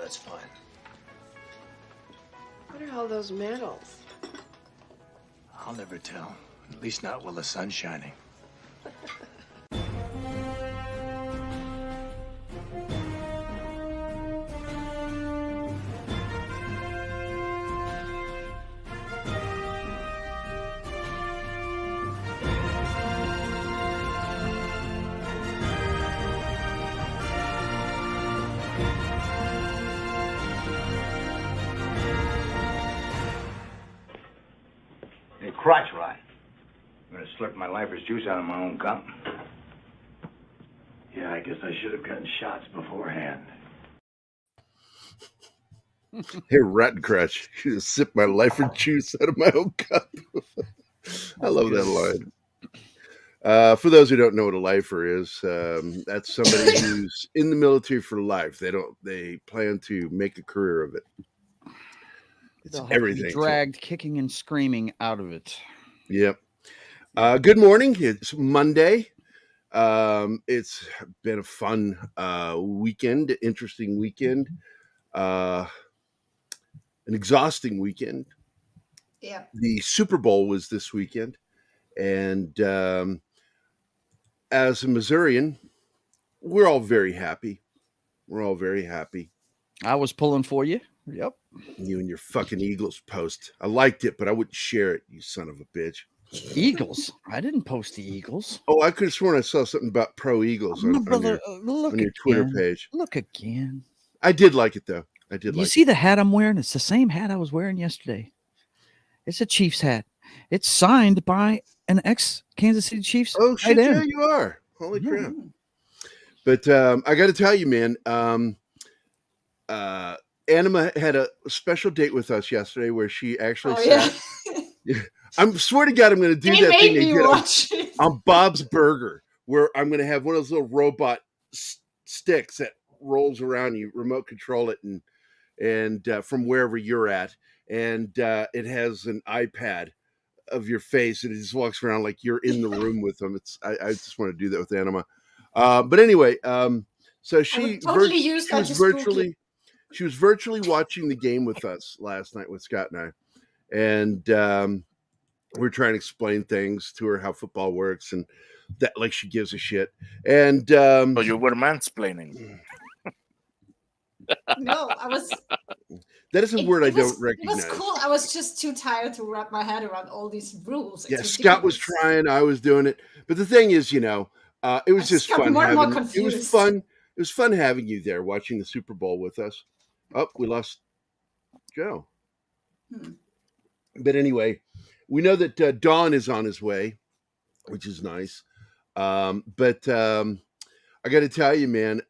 that's fine. What are all those medals? I'll never tell. At least not while the sun's shining. Hey, crotch rot. I'm gonna slurp my lifer's juice out of my own cup. Yeah, I guess I should have gotten shots beforehand. Hey, Rotten Crutch, you just sip my lifer juice out of my own cup. I love that line. For those who don't know what a lifer is, that's somebody who's in the military for life. They plan to make a career of it. It's They'll have to be everything. dragged kicking and screaming out of it. Yep. Good morning. It's Monday. It's been a fun weekend, interesting weekend, an exhausting weekend. Yeah. The Super Bowl was this weekend, and as a Missourian, we're all very happy. We're all very happy. I was pulling for you. Yep. You and your fucking Eagles post. I liked it, but I wouldn't share it, you son of a bitch. Eagles? I didn't post the Eagles. Oh, I could have sworn I saw something about pro Eagles on your Twitter page. Look again. I did like it, though. I did like it. You see the hat I'm wearing? It's the same hat I was wearing yesterday. It's a Chiefs hat. It's signed by an ex-Kansas City Chiefs. Oh, shit, yeah, you are. Holy crap. But I got to tell you, man, Anima had a special date with us yesterday where she actually said, I swear to God, I'm going to do that thing they did on Bob's Burger, where I'm going to have one of those little robot sticks that rolls around, you remote control it, and from wherever you're at, and it has an iPad of your face, and it just walks around like you're in the room with them. I just want to do that with Anima. But anyway, so she was virtually watching the game with us last night with Scott and I, and we're trying to explain things to her, how football works, and that like she gives a shit. And so you were mansplaining. No, I was. That is a word I don't recognize. It was cool. I was just too tired to wrap my head around all these rules. Yeah, Scott was trying. I was doing it. But the thing is, it was just fun. It was fun. It was fun having you there watching the Super Bowl with us. Oh, we lost Joe. But anyway, we know that Dawn is on his way, which is nice. But I got to tell you, man,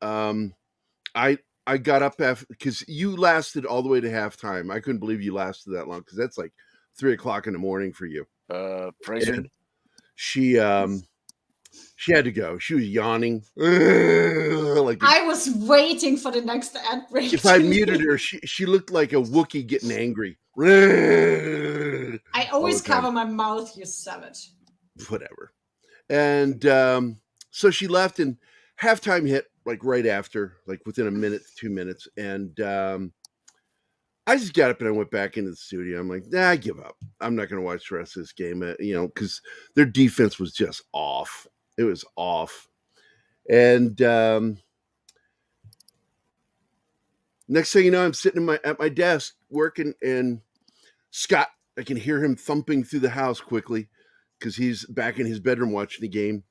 I got up after, because you lasted all the way to halftime. I couldn't believe you lasted that long, because that's like 3 o'clock in the morning for you. She had to go. She was yawning. I was waiting for the next ad break. If I muted her, she looked like a Wookiee getting angry. I always cover my mouth, you savage. Whatever. And so she left, and halftime hit like right after, like within a minute, 2 minutes. And I just got up and I went back into the studio. I'm like, I give up. I'm not going to watch the rest of this game, because their defense was just off. It was off. And next thing you know, I'm sitting at my desk working, and Scott, I can hear him thumping through the house quickly because he's back in his bedroom watching the game.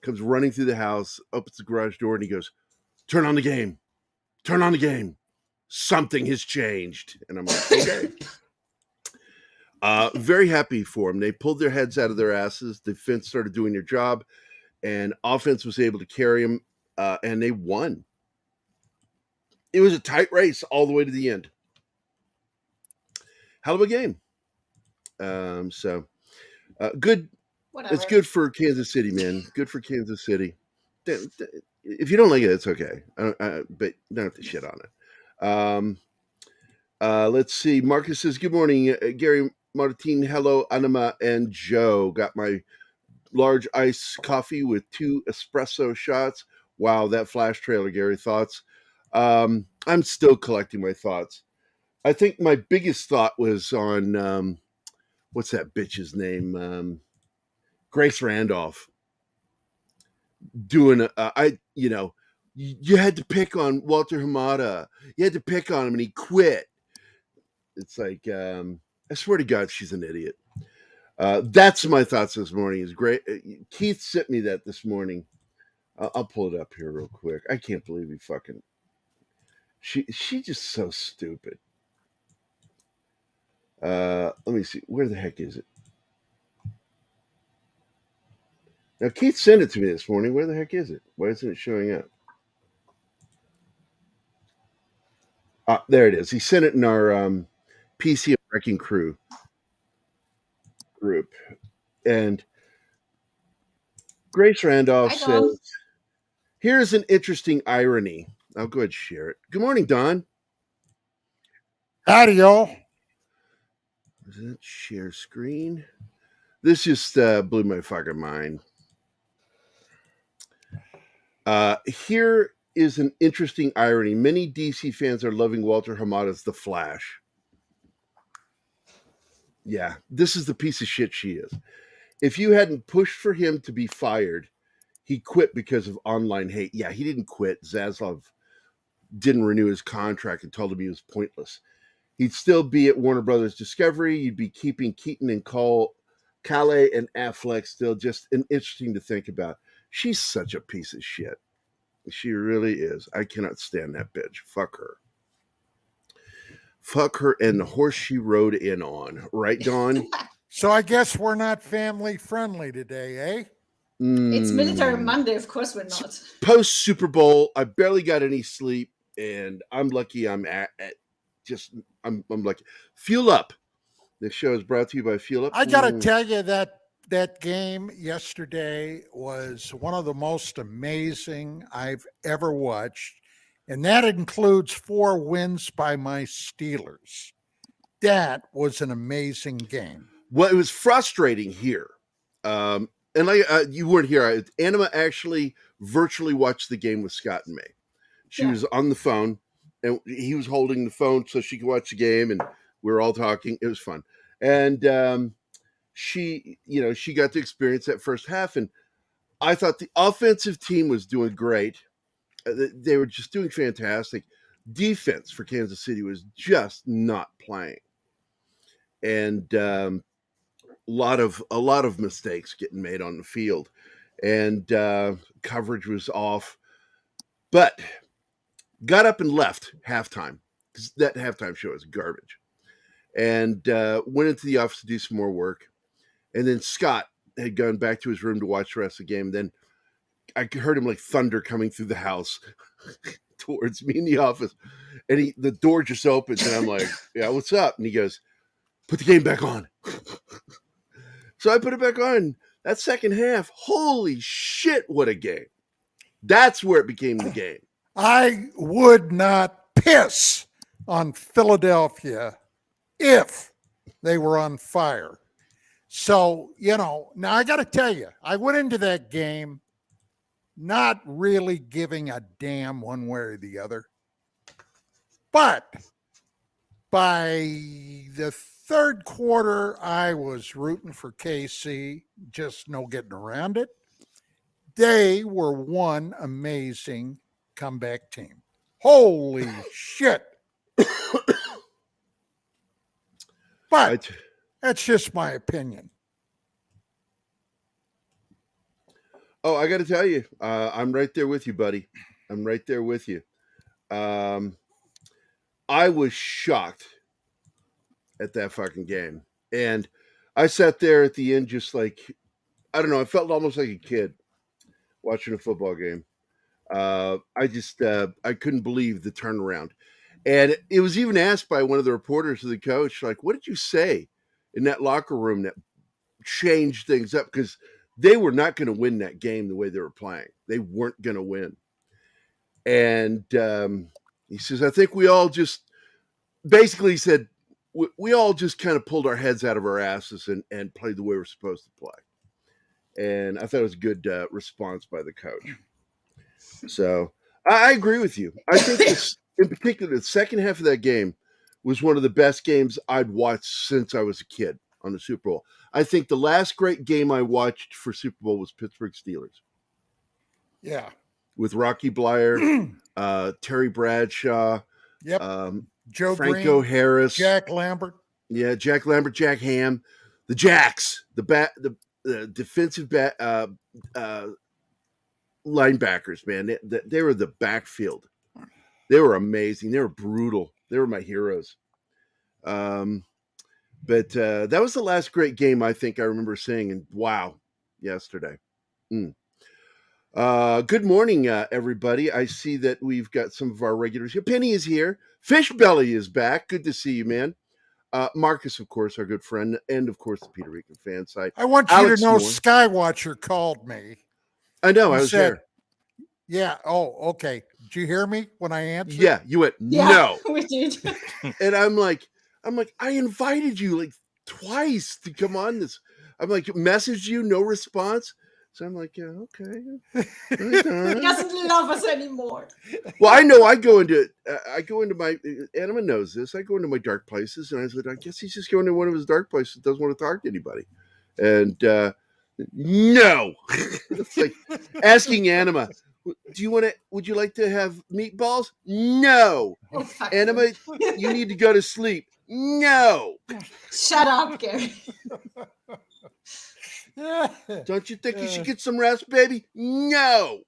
Comes running through the house, opens the garage door, and he goes, turn on the game. Turn on the game. Something has changed. And I'm like, okay. Very happy for them. They pulled their heads out of their asses. Defense started doing their job, and offense was able to carry them, and they won. It was a tight race all the way to the end. Hell of a game. Good. Whatever. It's good for Kansas City, man. Good for Kansas City. If you don't like it, it's okay. But you don't have to shit on it. Let's see. Marcus says, good morning, Gerry, Martin, hello, Anima, and Joe. Got my large iced coffee with 2 espresso shots. Wow, that flash trailer, Gerry. Thoughts? I I'm still collecting my thoughts. I think my biggest thought was on what's that bitch's name? Grace Randolph doing you had to pick on Walter Hamada. You had to pick on him, and he quit. It's like I swear to God, she's an idiot. That's my thoughts this morning. Is great. Keith sent me that this morning. I'll pull it up here real quick. I can't believe he fucking. She's just so stupid. Let me see. Where the heck is it? Now Keith sent it to me this morning. Where the heck is it? Why isn't it showing up? There it is. He sent it in our PC Wrecking Crew group. And Grace Randolph says, here's an interesting irony. I'll go ahead and share it. Good morning, Don. Howdy, y'all. Does that share screen? This just blew my fucking mind. Here is an interesting irony. Many DC fans are loving Walter Hamada's The Flash. Yeah, this is the piece of shit she is. If you hadn't pushed for him to be fired, he quit because of online hate. Yeah, he didn't quit. Zaslav didn't renew his contract and told him he was pointless. He'd still be at Warner Brothers Discovery. You'd be keeping Keaton and Calais and Affleck still. Just interesting to think about. She's such a piece of shit. She really is. I cannot stand that bitch. Fuck her. Fuck her and the horse she rode in on. Right, Dawn? So I guess we're not family friendly today, eh? It's Military Monday. Of course we're not. Post Super Bowl, I barely got any sleep, and I'm lucky I'm I'm lucky. Fuel Up. This show is brought to you by Fuel Up. I got to tell you that game yesterday was one of the most amazing I've ever watched, and that includes 4 wins by my Steelers. That was an amazing game. Well, it was frustrating here. And you weren't here. Anima actually virtually watched the game with Scott and May. She was on the phone, and he was holding the phone so she could watch the game, and we were all talking. It was fun. And she got to experience that first half, and I thought the offensive team was doing great. They were just doing fantastic. Defense for Kansas City was just not playing. And a lot of mistakes getting made on the field, and coverage was off. But got up and left halftime because that halftime show is garbage, and went into the office to do some more work. And then Scott had gone back to his room to watch the rest of the game. Then I heard him like thunder coming through the house towards me in the office, and the door just opens, and I'm like, "Yeah, what's up?" And he goes, "Put the game back on." So I put it back on. That second half, holy shit, what a game. That's where it became the game. I would not piss on Philadelphia if they were on fire. So, now I got to tell you, I went into that game not really giving a damn one way or the other. But by the third quarter, I was rooting for KC, just no getting around it. They were one amazing comeback team. Holy shit. But that's just my opinion. Oh, I got to tell you, I'm right there with you, buddy. I'm right there with you. I was shocked at that fucking game. And I sat there at the end just like, I don't know, I felt almost like a kid watching a football game. I couldn't believe the turnaround. And it was even asked by one of the reporters to the coach, like, what did you say in that locker room that changed things up? Because they were not going to win that game the way they were playing. They weren't going to win. And he says, I think we all just, basically he said, we all just kind of pulled our heads out of our asses and played the way we're supposed to play. And I thought it was a good response by the coach. So I agree with you. I think in particular, the second half of that game was one of the best games I'd watched since I was a kid on the Super Bowl. I think the last great game I watched for Super Bowl was Pittsburgh Steelers. Yeah. With Rocky Blyer, Terry Bradshaw, yep, Joe Franco Green, Harris, Jack Lambert. Yeah, Jack Lambert, Jack Ham, the Jacks, the defensive linebackers, man. They were the backfield. They were amazing. They were brutal. They were my heroes. But that was the last great game I think I remember seeing. And wow, yesterday. Good morning, everybody. I see that we've got some of our regulars here. Penny is here. Fishbelly is back. Good to see you, man. Marcus, of course, our good friend, and of course, the Peter Rican fan site. I want you to know Skywatcher called me. I know, I was there. Yeah. Oh, okay. Did you hear me when I answered? Yeah, you went, no. We did. And I'm like, I invited you like twice to come on this. I'm like, messaged you, no response. So I'm like, yeah, okay. He doesn't love us anymore. Well, I know I go into my, Anima knows this. I go into my dark places, and I said, I guess he's just going to one of his dark places, doesn't want to talk to anybody. And no. It's like asking Anima, would you like to have meatballs? No. Oh, Anima, you need to go to sleep. No. Shut up, Gerry. Don't you think you should get some rest, baby? No.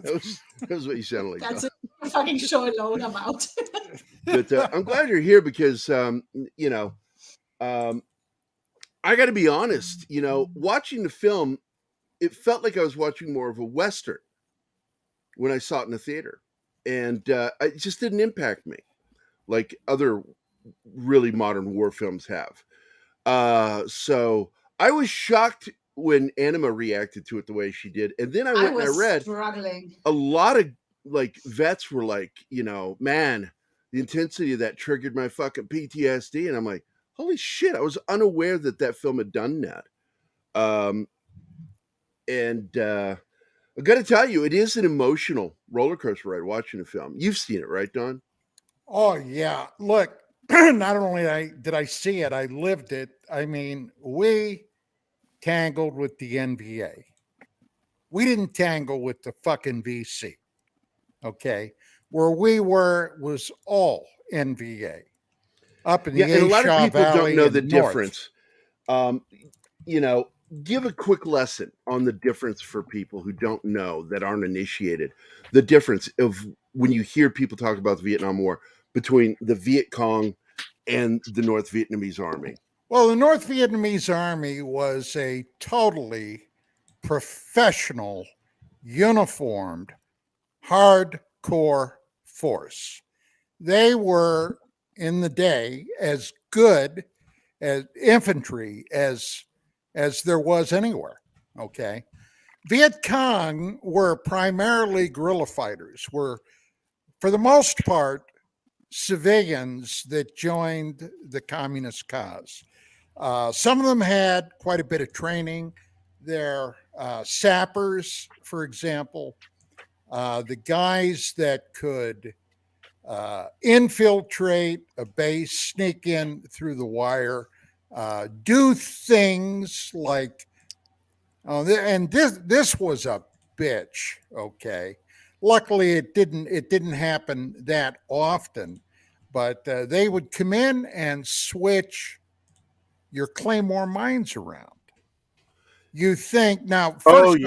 That was what you sounded like. That's a fucking show alone about. But I'm glad you're here because, I got to be honest, watching the film, it felt like I was watching more of a Western when I saw it in the theater. And it just didn't impact me like other really modern war films have. So I was shocked when Anima reacted to it the way she did. And then I went and I read struggling. A lot of like vets were like, man, the intensity of that triggered my fucking PTSD. And I'm like, holy shit, I was unaware that film had done that. I got to tell you, it is an emotional roller coaster ride watching the film. You've seen it, right, Don? Oh, yeah. Look, not only did I see it, I lived it. I mean, we tangled with the NVA. We didn't tangle with the fucking VC. Okay. Where we were was all NVA. Up in the and a lot of people Valley don't know the north. difference. Give a quick lesson on the difference for people who don't know, that aren't initiated. The difference of when you hear people talk about the Vietnam War between the Viet Cong and the North Vietnamese Army. Well, the North Vietnamese Army was a totally professional, uniformed, hardcore force. They were, in the day, as good as infantry as there was anywhere. Okay. Viet Cong were primarily guerrilla fighters, were for the most part civilians that joined the communist cause. Some of them had quite a bit of training. They're sappers, for example, the guys that could infiltrate a base, sneak in through the wire, do things like, and this was a bitch. Okay, luckily it didn't happen that often, but they would come in and switch your Claymore mines around. You think now? First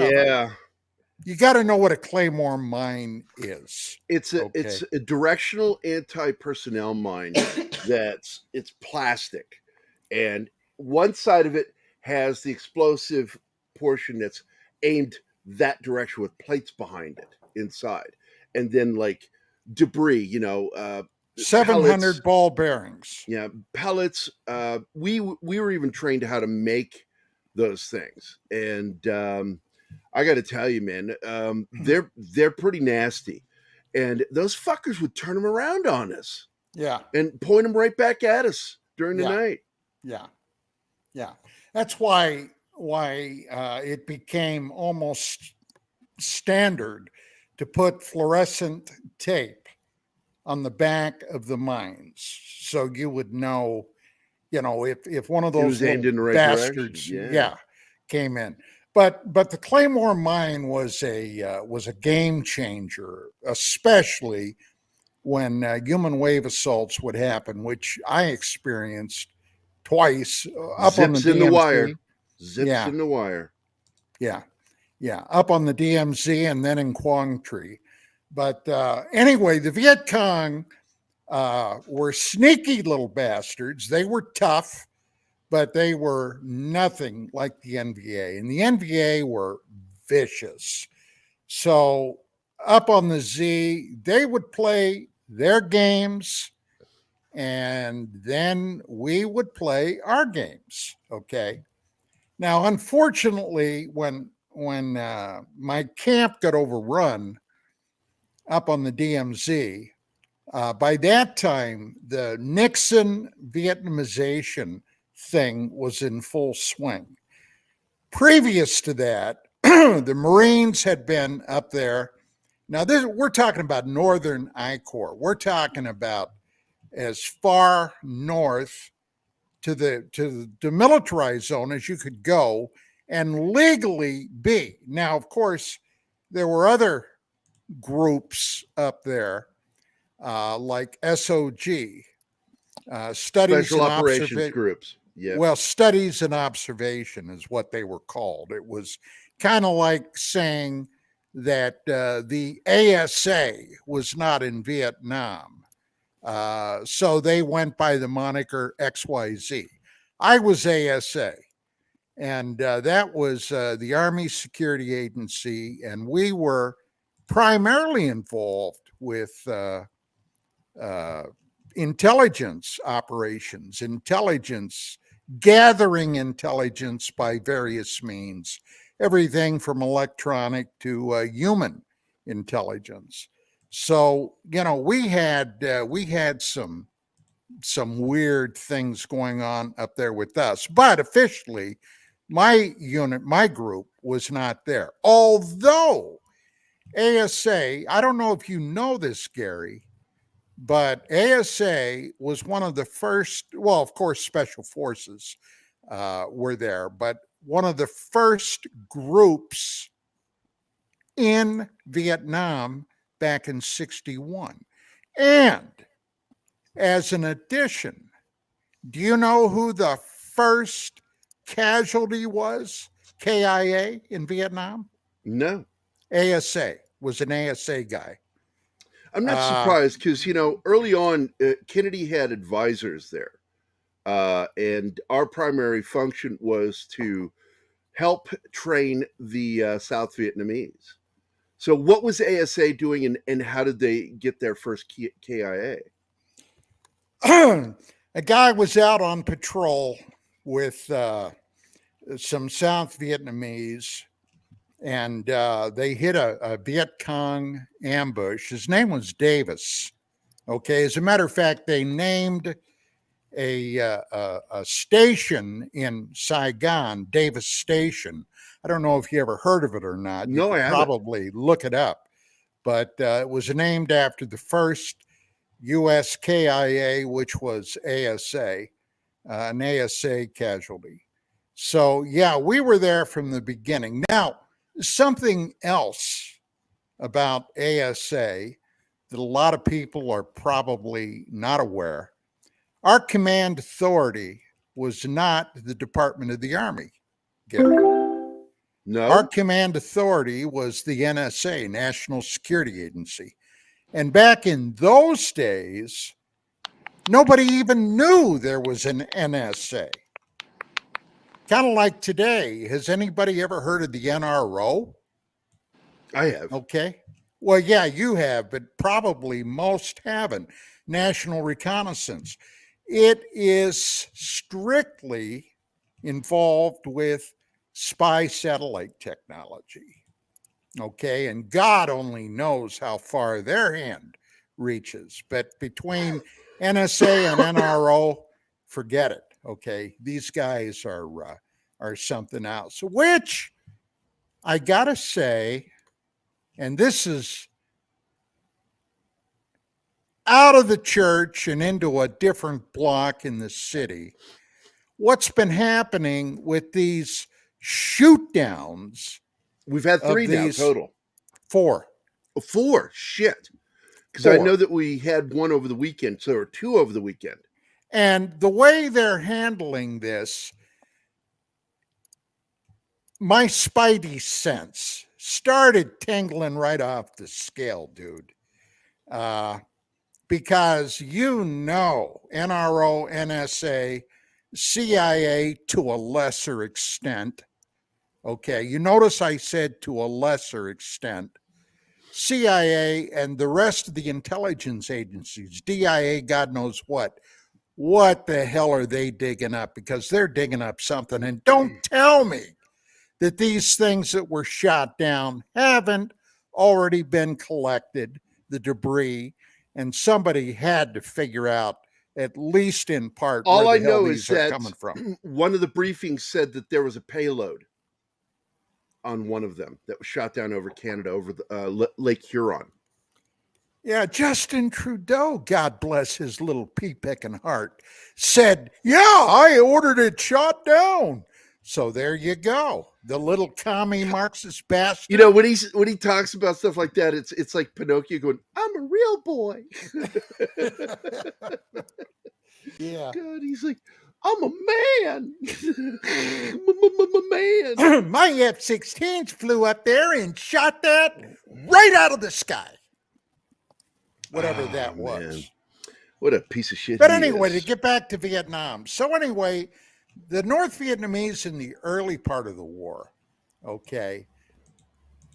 you got to know what a Claymore mine is. It's a directional anti-personnel mine. It's plastic. And one side of it has the explosive portion that's aimed that direction with plates behind it inside. And then like debris, 700 pellets, ball bearings. Yeah, pellets. We were even trained how to make those things. And I got to tell you, man, they're pretty nasty. And those fuckers would turn them around on us. Yeah. And point them right back at us during the night. Yeah. Yeah. That's why it became almost standard to put fluorescent tape on the back of the mines, so you would know, if one of those aimed in the right bastards, direction. came in. But the Claymore mine was a game changer, especially when human wave assaults would happen, which I experienced twice up on the DMZ. In the wire. Zips in the wire. Yeah, up on the DMZ and then in Quang Tri. But anyway, the Viet Cong were sneaky little bastards. They were tough, but they were nothing like the NVA. And the NVA were vicious. So up on the Z, they would play their games, and then we would play our games. Okay. Now, unfortunately, when my camp got overrun up on the DMZ, by that time, the Nixon Vietnamization thing was in full swing. Previous to that, the Marines had been up there. Now, we're talking about Northern I Corps. We're talking about as far north to the demilitarized zone as you could go and legally be. Now, of course, there were other groups up there, like SOG, studies Special and operations groups. Yeah. Well, studies and observation is what they were called. It was kind of like saying that the ASA was not in Vietnam. So they went by the moniker XYZ. I was ASA, and that was the Army Security Agency, and we were primarily involved with intelligence operations, gathering intelligence by various means, everything from electronic to human intelligence. So, we had some weird things going on up there with us, but officially my group was not there. Although ASA, I don't know if you know this, Gerry, but ASA was one of the first, well, of course, Special Forces were there, but one of the first groups in Vietnam back in 1961. And as an addition, do you know who the first casualty was, KIA, in Vietnam? No. ASA, was an ASA guy. I'm not surprised because, early on, Kennedy had advisors there. And our primary function was to help train the South Vietnamese. So what was ASA doing and how did they get their first KIA? A guy was out on patrol with some South Vietnamese, and they hit a Viet Cong ambush. His name was Davis. Okay, as a matter of fact, they named a station in Saigon, Davis Station. I don't know if you ever heard of it or not. No, I haven't. Probably look it up. But it was named after the first U.S. KIA, which was ASA, an ASA casualty. So, yeah, we were there from the beginning. Now, something else about ASA that a lot of people are probably not aware. Our command authority was not the Department of the Army, Gerry. No. Our command authority was the NSA, National Security Agency. And back in those days, nobody even knew there was an NSA. Kind of like today. Has anybody ever heard of the NRO? I have. Okay. Well, yeah, you have, but probably most haven't. National Reconnaissance. It is strictly involved with spy satellite technology. Okay, and God only knows how far their hand reaches. But between NSA and NRO, forget it. Okay, these guys are something else. Which I gotta say, and this is out of the church and into a different block in the city, what's been happening with these shoot downs? We've had 3 now total. 4. 4. Shit. Because I know that we had 1 over the weekend, so there were 2 over the weekend. And the way they're handling this, my spidey sense started tingling right off the scale, dude. Because NRO, NSA, CIA to a lesser extent. Okay, you notice I said to a lesser extent. CIA and the rest of the intelligence agencies, DIA, God knows what the hell are they digging up? Because they're digging up something. And don't tell me that these things that were shot down haven't already been collected, the debris, and somebody had to figure out, at least in part, all where I the hell know these is are that coming from. One of the briefings said that there was a payload on one of them that was shot down over Canada, over the Lake Huron. Yeah, Justin Trudeau, God bless his little pea-picking heart, said, yeah, I ordered it shot down. So there you go. The little commie Marxist bastard. You know, when he talks about stuff like that, it's like Pinocchio going, I'm a real boy. Yeah. God, he's like, I'm a man. Man. My F-16s flew up there and shot that right out of the sky. Whatever that was. Man. What a piece of shit. But anyway, to get back to Vietnam. So anyway, the North Vietnamese in the early part of the war, okay,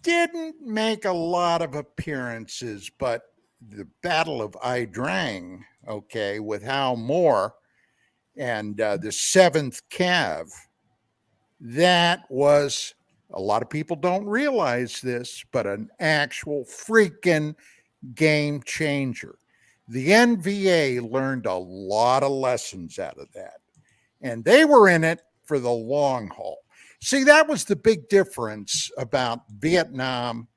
didn't make a lot of appearances, but the Battle of Ai Drang, okay, with Hal Moore and the 7th Cav, that was, a lot of people don't realize this, but an actual freaking game changer. The NVA learned a lot of lessons out of that, and they were in it for the long haul. See, that was the big difference about Vietnam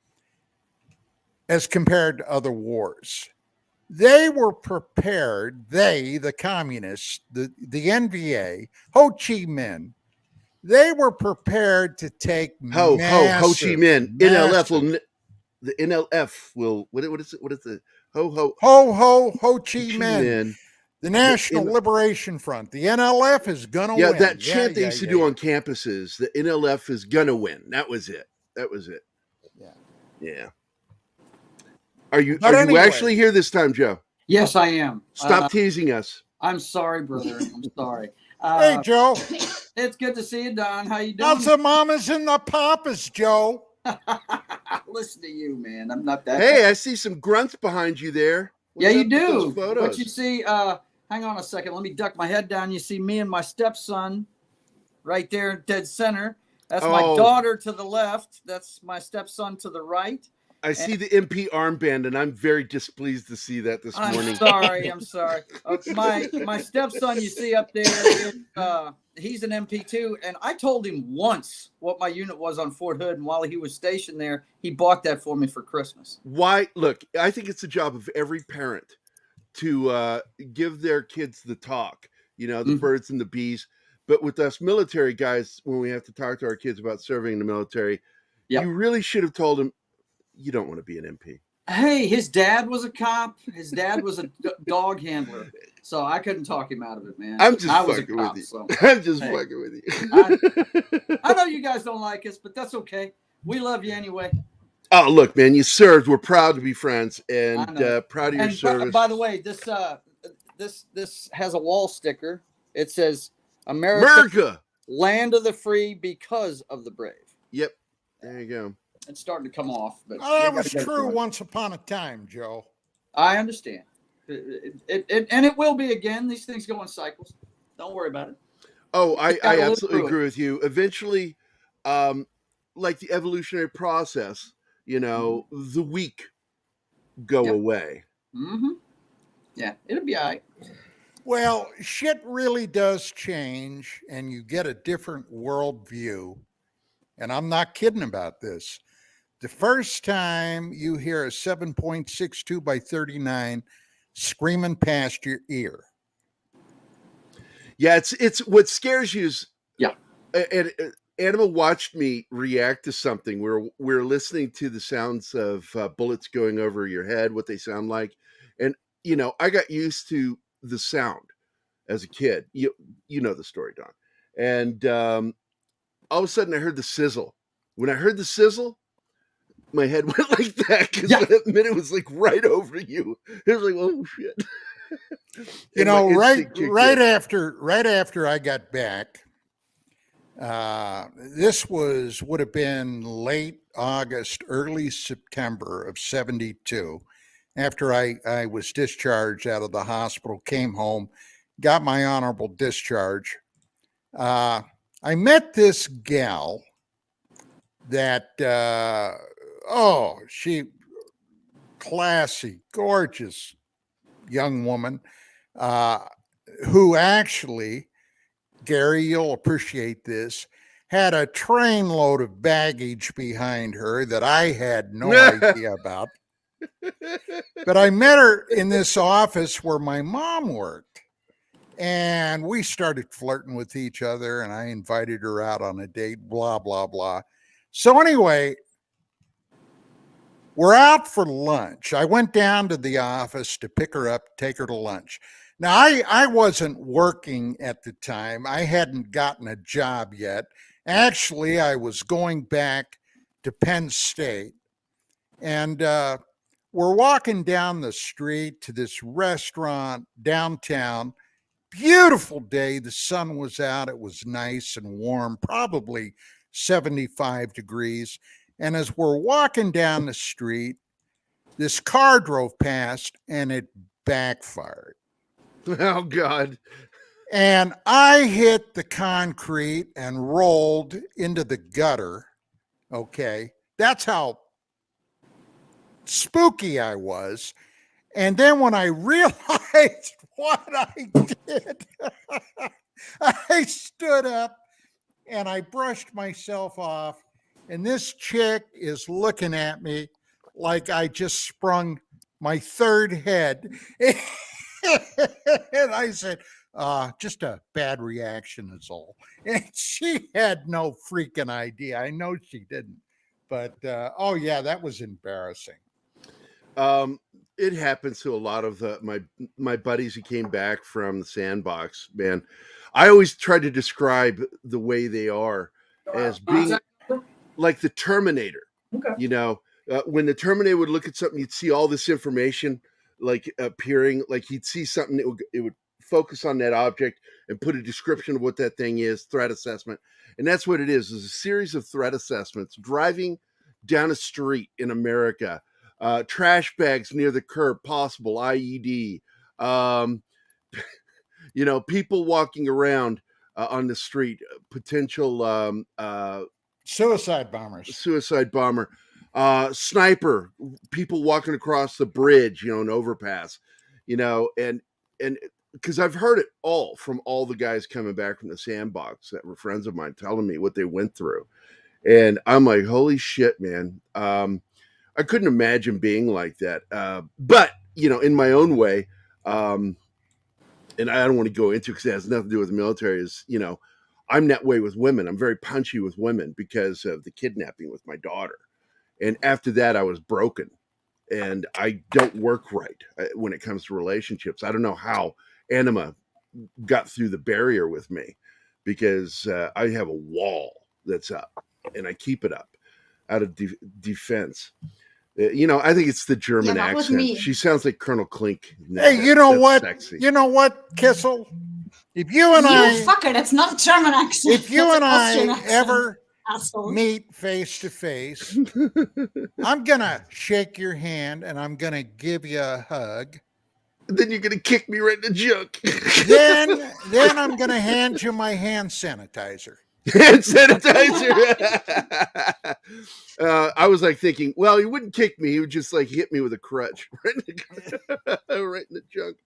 as compared to other wars. They were prepared, the communists, the NVA, Ho Chi Minh, they were prepared to take Ho Chi Minh. NLF will, the NLF will, what is it? What is it? Ho Chi Minh. The National Liberation Front. The NLF is going to win. Yeah, that chant they used to do on campuses, the NLF is going to win. That was it. Yeah. Are you actually here this time, Joe? Yes, I am. Stop teasing us. I'm sorry, brother. I'm sorry. Hey, Joe. It's good to see you, Don. How you doing? How's the mamas and the papas, Joe? Listen to you, man. I'm not that. Hey, I see some grunts behind you there. What's you do. What you see? Hang on a second. Let me duck my head down. You see me and my stepson right there, dead center. That's my daughter to the left. That's my stepson to the right. I see the MP armband, and I'm very displeased to see that this morning. I'm sorry. My stepson you see up there, he's an MP too, and I told him once what my unit was on Fort Hood, and while he was stationed there, he bought that for me for Christmas. Why? Look, I think it's the job of every parent to give their kids the talk, the birds and the bees. But with us military guys, when we have to talk to our kids about serving in the military, you really should have told them, you don't want to be an MP. Hey, his dad was a cop. His dad was a dog handler. So I couldn't talk him out of it, man. I'm just fucking with you. So, I'm just fucking with you. I know you guys don't like us, but that's okay. We love you anyway. Oh, look, man, you served. We're proud to be friends and proud of your service. By the way, this has a wall sticker. It says, America, land of the free because of the brave. Yep. There you go. It's starting to come off. But that was true once upon a time, Joe. I understand. It will be again. These things go in cycles. Don't worry about it. Oh, I absolutely agree with you. Eventually, like the evolutionary process, the weak go away. Mm-hmm. Yeah, it'll be all right. Well, shit really does change, and you get a different worldview. And I'm not kidding about this. The first time you hear a 7.62 by 39 screaming past your ear. Yeah, it's what scares you is and Anima watched me react to something. We're listening to the sounds of bullets going over your head, what they sound like, and I got used to the sound as a kid. You know the story, Don. And all of a sudden, I heard the sizzle. When I heard the sizzle, my head went like that because that minute was like right over you. It was like, oh shit. Right after I got back. This would have been late August, early September of 72. After I was discharged out of the hospital, came home, got my honorable discharge. I met this gal that, she classy, gorgeous young woman, who actually, Gerry, you'll appreciate this, had a trainload of baggage behind her that I had no idea about. But I met her in this office where my mom worked, and we started flirting with each other, and I invited her out on a date, blah, blah, blah. So anyway, we're out for lunch. I went down to the office to pick her up, take her to lunch. Now, I wasn't working at the time. I hadn't gotten a job yet. Actually, I was going back to Penn State. And we're walking down the street to this restaurant downtown. Beautiful day. The sun was out. It was nice and warm, probably 75 degrees. And as we're walking down the street, this car drove past and it backfired. Oh, God. And I hit the concrete and rolled into the gutter. Okay. That's how spooky I was. And then when I realized what I did, I stood up and I brushed myself off. And this chick is looking at me like I just sprung my third head. And I said, just a bad reaction is all. And she had no freaking idea. I know she didn't. But, that was embarrassing. It happens to a lot of my buddies who came back from the sandbox, man. I always try to describe the way they are as being like the Terminator. Okay. When the Terminator would look at something, you'd see all this information like appearing, like he'd see something, it would focus on that object and put a description of what that thing is, threat assessment. And that's what it is a series of threat assessments. Driving down a street in America, trash bags near the curb, possible IED, people walking around on the street, potential suicide bomber, sniper, people walking across the bridge, an overpass, and because I've heard it all from all the guys coming back from the sandbox that were friends of mine telling me what they went through. And I'm like, holy shit, man. I couldn't imagine being like that. But, in my own way, and I don't want to go into because it has nothing to do with the military, is, I'm that way with women. I'm very punchy with women because of the kidnapping with my daughter. And after that, I was broken. And I don't work right when it comes to relationships. I don't know how Anima got through the barrier with me because I have a wall that's up and I keep it up out of defense. I think it's the German accent. She sounds like Colonel Klink. Hey, you know what? Sexy. You know what, Kissel? If you and fucker, that's not a German accent. If you and I ever meet face to face, I'm gonna shake your hand and I'm gonna give you a hug. Then you're gonna kick me right in the junk. then I'm gonna hand you my hand sanitizer. Hand sanitizer. I was like thinking, well, he wouldn't kick me. He would just like hit me with a crutch right in the junk.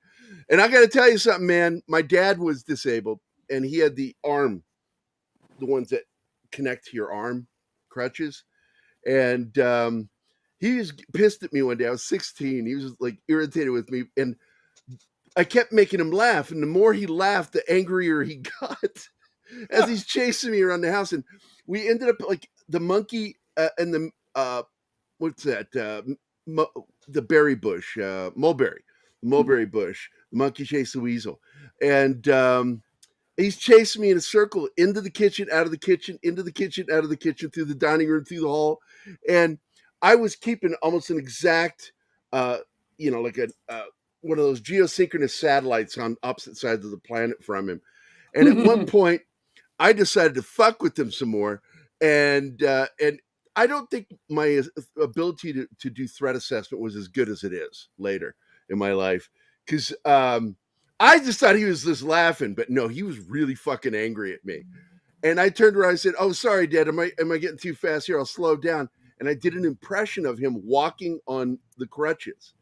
And I got to tell you something, man. My dad was disabled and he had the arm, the ones that connect to your arm, crutches. And he was pissed at me one day. I was 16. He was like irritated with me. And I kept making him laugh, and the more he laughed, the angrier he got as he's chasing me around the house. And we ended up like the monkey and the what's that? The berry bush, mulberry bush. The monkey chased the weasel, and he's chasing me in a circle into the kitchen, out of the kitchen, into the kitchen, out of the kitchen, through the dining room, through the hall, and I was keeping almost an exact, like a one of those geosynchronous satellites on opposite sides of the planet from him. And at one point, I decided to fuck with him some more, and I don't think my ability to do threat assessment was as good as it is later in my life, because I just thought he was just laughing, but no, he was really fucking angry at me. And I turned around and said, "Oh, sorry, Dad. Am I getting too fast here? I'll slow down." And I did an impression of him walking on the crutches.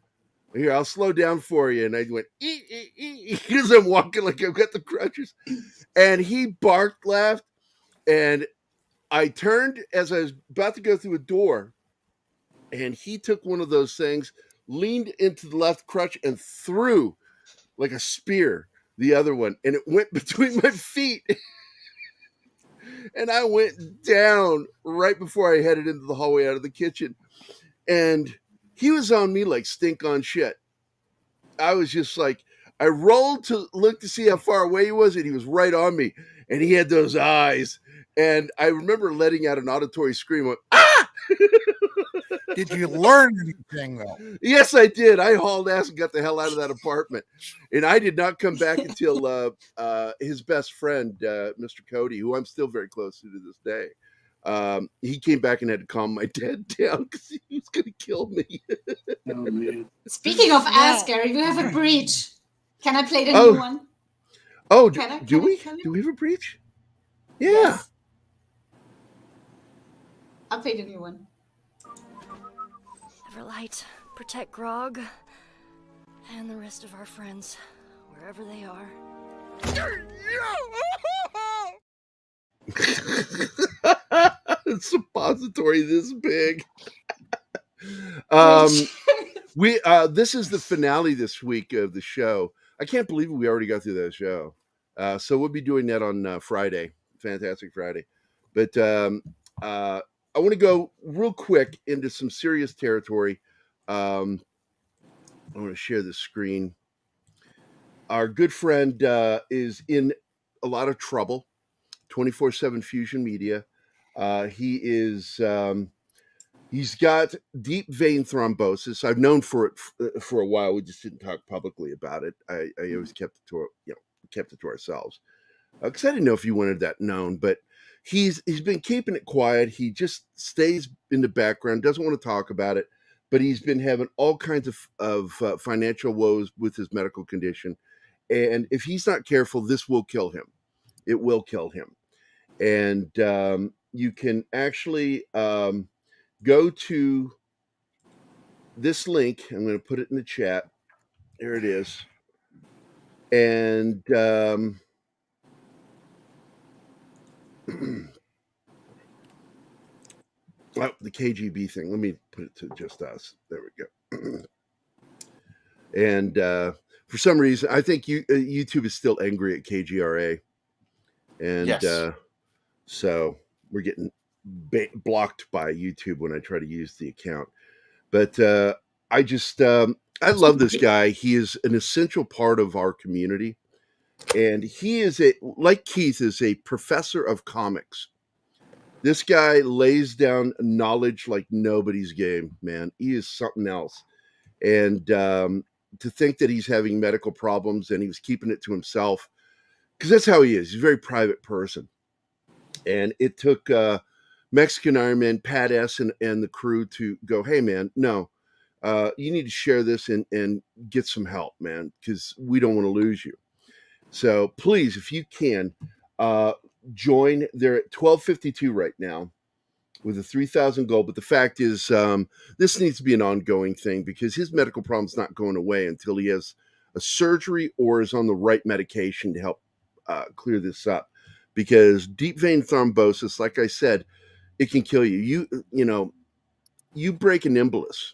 Here, I'll slow down for you. And I went, because I'm walking like I've got the crutches. And he barked, laughed, and I turned as I was about to go through a door, and he took one of those things, leaned into the left crutch, and threw like a spear the other one, and it went between my feet. And I went down right before I headed into the hallway out of the kitchen. And he was on me like stink on shit. I was just like, I rolled to look to see how far away he was, and he was right on me. And he had those eyes. And I remember letting out an auditory scream, like, ah! Did you learn anything, though? Yes, I did. I hauled ass and got the hell out of that apartment. And I did not come back until his best friend, Mr. Cody, who I'm still very close to this day. He came back and had to calm my dad down because he was going to kill me. Oh, man. Speaking of ass, Gerry, we have a breach. Can I play the new one? Oh, do we? Do we have a breach? Yeah. Yes. I'll play the new one. Everlight, protect Grog and the rest of our friends, wherever they are. Suppository this big. This is the finale this week of the show. I can't believe we already got through that show. So we'll be doing that on Friday, Fantastic Friday. But I want to go real quick into some serious territory. I want to share the screen. Our good friend is in a lot of trouble. 24/7 Fusion Media. He is. He's got deep vein thrombosis. I've known for it for a while. We just didn't talk publicly about it. I always kept it to ourselves because I didn't know if you wanted that known. But he's been keeping it quiet. He just stays in the background, doesn't want to talk about it. But he's been having all kinds of financial woes with his medical condition, and if he's not careful, this will kill him. It will kill him. And you can actually go to this link. I'm going to put it in the chat. There it is. And the KGB thing. Let me put it to just us. There we go. And for some reason, I think YouTube is still angry at KGRA. And yes. So we're getting blocked by YouTube when I try to use the account. But I just, I love this guy. He is an essential part of our community. And he is like Keith, is a professor of comics. This guy lays down knowledge like nobody's game, man. He is something else. And to think that he's having medical problems and he was keeping it to himself, because that's how he is. He's a very private person. And it took Mexican Iron Man, Pat S. and the crew to go, hey, man, no, you need to share this and get some help, man, because we don't want to lose you. So please, if you can, join. They're at 1252 right now with a 3,000 goal. But the fact is, this needs to be an ongoing thing because his medical problem's not going away until he has a surgery or is on the right medication to help clear this up. Because deep vein thrombosis, like I said, it can kill you. You break an embolus,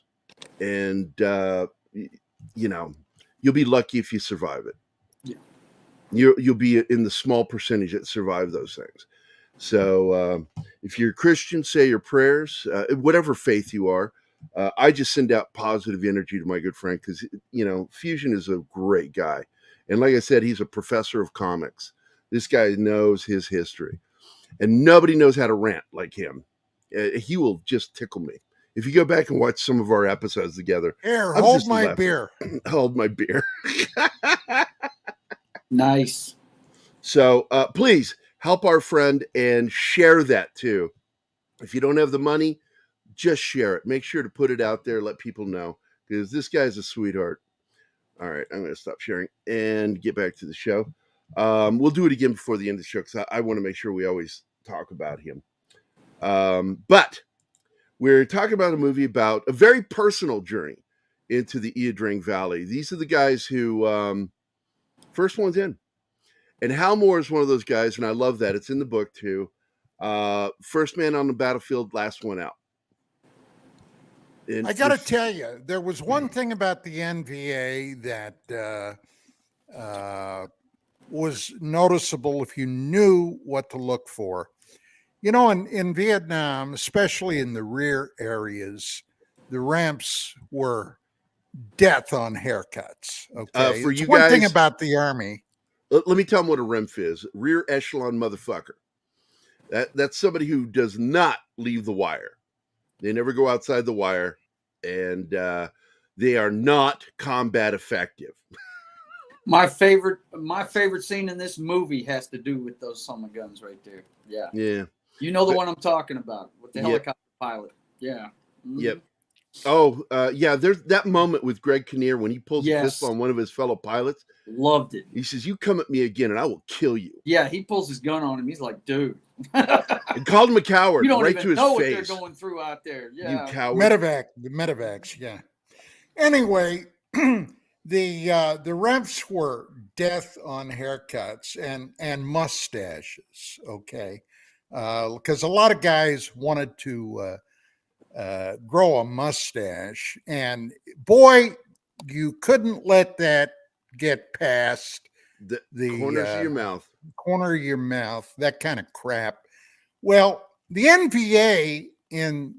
and you'll be lucky if you survive it. Yeah. You'll be in the small percentage that survive those things. So if you're a Christian, say your prayers, whatever faith you are. I just send out positive energy to my good friend because, Fusion is a great guy. And like I said, he's a professor of comics. This guy knows his history. And nobody knows how to rant like him. He will just tickle me. If you go back and watch some of our episodes together. Here, hold my beer. Hold my beer. Nice. So please help our friend and share that too. If you don't have the money, just share it. Make sure to put it out there. Let people know because this guy's a sweetheart. All right, I'm going to stop sharing and get back to the show. We'll do it again before the end of the show because I want to make sure we always talk about him. But we're talking about a movie about a very personal journey into the Iadring Valley. These are the guys who first one's in. And Hal Moore is one of those guys, and I love that. It's in the book, too. First man on the battlefield, last one out. And I got to tell you, there was one thing about the NVA that was noticeable if you knew what to look for. In Vietnam, especially in the rear areas, the ramps were death on haircuts. Okay, for you one guys, thing about the Army. Let me tell them what a REMF is. Rear echelon motherfucker. That's somebody who does not leave the wire. They never go outside the wire, and they are not combat effective. My favorite scene in this movie has to do with those son of guns right there. Yeah. Yeah. You know the one I'm talking about with the helicopter pilot. Yeah. Mm-hmm. Yep. Oh, yeah, there's that moment with Greg Kinnear when he pulls a pistol on one of his fellow pilots. Loved it. He says, "You come at me again and I will kill you." Yeah, he pulls his gun on him. He's like, dude. And called him a coward. You don't right even to his know face. what they're going through out there. Yeah. You coward. The medevacs, yeah. Anyway, the refs were death on haircuts and mustaches, okay? Because a lot of guys wanted to grow a mustache, and boy, you couldn't let that get past the corners of your mouth. Corner of your mouth, that kind of crap. Well, the NVA in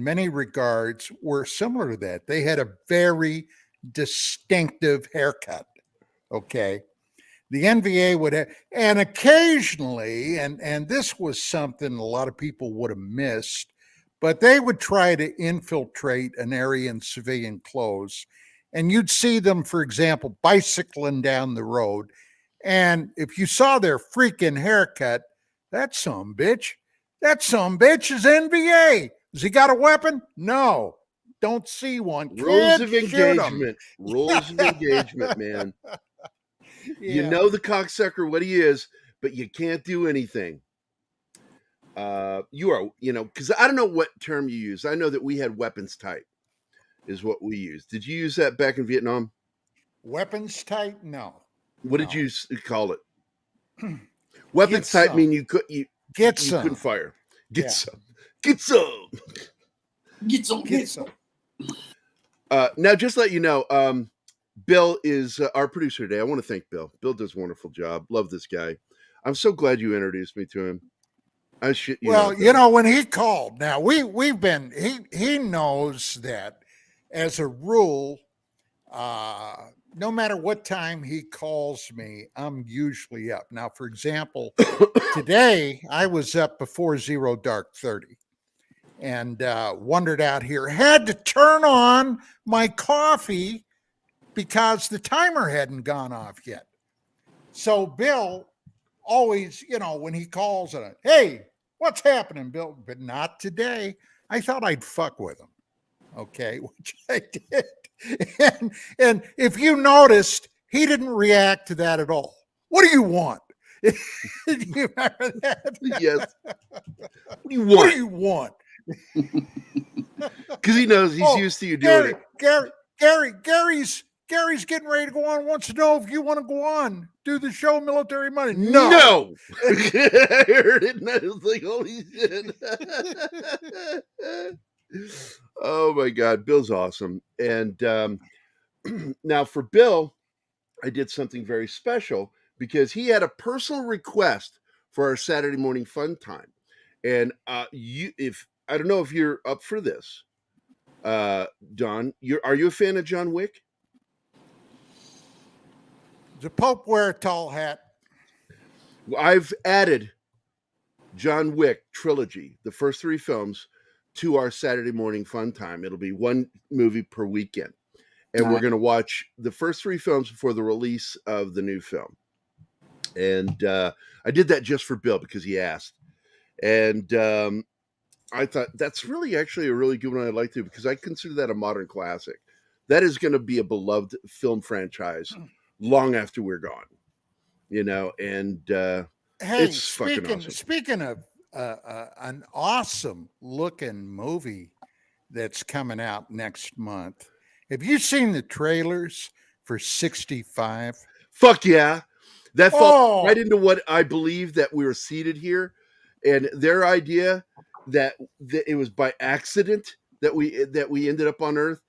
many regards were similar to that. They had a very distinctive haircut. Okay. The NVA would have, and occasionally, and this was something a lot of people would have missed, but they would try to infiltrate an area in civilian clothes. And you'd see them, for example, bicycling down the road. And if you saw their freaking haircut, that sumbitch is NVA. Has he got a weapon? No, don't see one. Rules of engagement. Rules of engagement, man. Yeah. You know the cocksucker what he is, but you can't do anything. You are, because I don't know what term you use. I know that we had weapons type is what we used. Did you use that back in Vietnam? Weapons type? No. What did you call it? Weapons type mean you couldn't fire. Get some. Now, just let you know, Bill is our producer today. I want to thank Bill. Bill does a wonderful job. Love this guy. I'm so glad you introduced me to him. When he called, now we've been, he knows that as a rule, no matter what time he calls me, I'm usually up. Now, for example, today I was up before 0:30 and wandered out here. Had to turn on my coffee because the timer hadn't gone off yet. So Bill always, when he calls, hey, what's happening, Bill? But not today. I thought I'd fuck with him. Okay, which I did. And if you noticed, he didn't react to that at all. What do you want? Do you remember that? Yes. What do you want? Because he knows he's used to you doing it. Gary's getting ready to go on. Wants to know if you want to go on, do the show Military Money. No. I heard it and I was like, holy shit. Oh my God, Bill's awesome. And now for Bill, I did something very special because he had a personal request for our Saturday morning fun time. And if I don't know if you're up for this, Don, are you a fan of John Wick? Does the Pope wear a tall hat? I've added John Wick trilogy, the first 3 films, to our Saturday morning fun time. It'll be 1 movie per weekend. And we're going to watch the first 3 films before the release of the new film. And I did that just for Bill because he asked. And I thought that's really actually a really good one I'd like to, because I consider that a modern classic. That is going to be a beloved film franchise long after we're gone, and hey, it's fucking awesome. Speaking of an awesome looking movie that's coming out next month, have you seen the trailers for 65? Fuck yeah. That falls right into what I believe, that we were seated here, and their idea that it was by accident that we ended up on Earth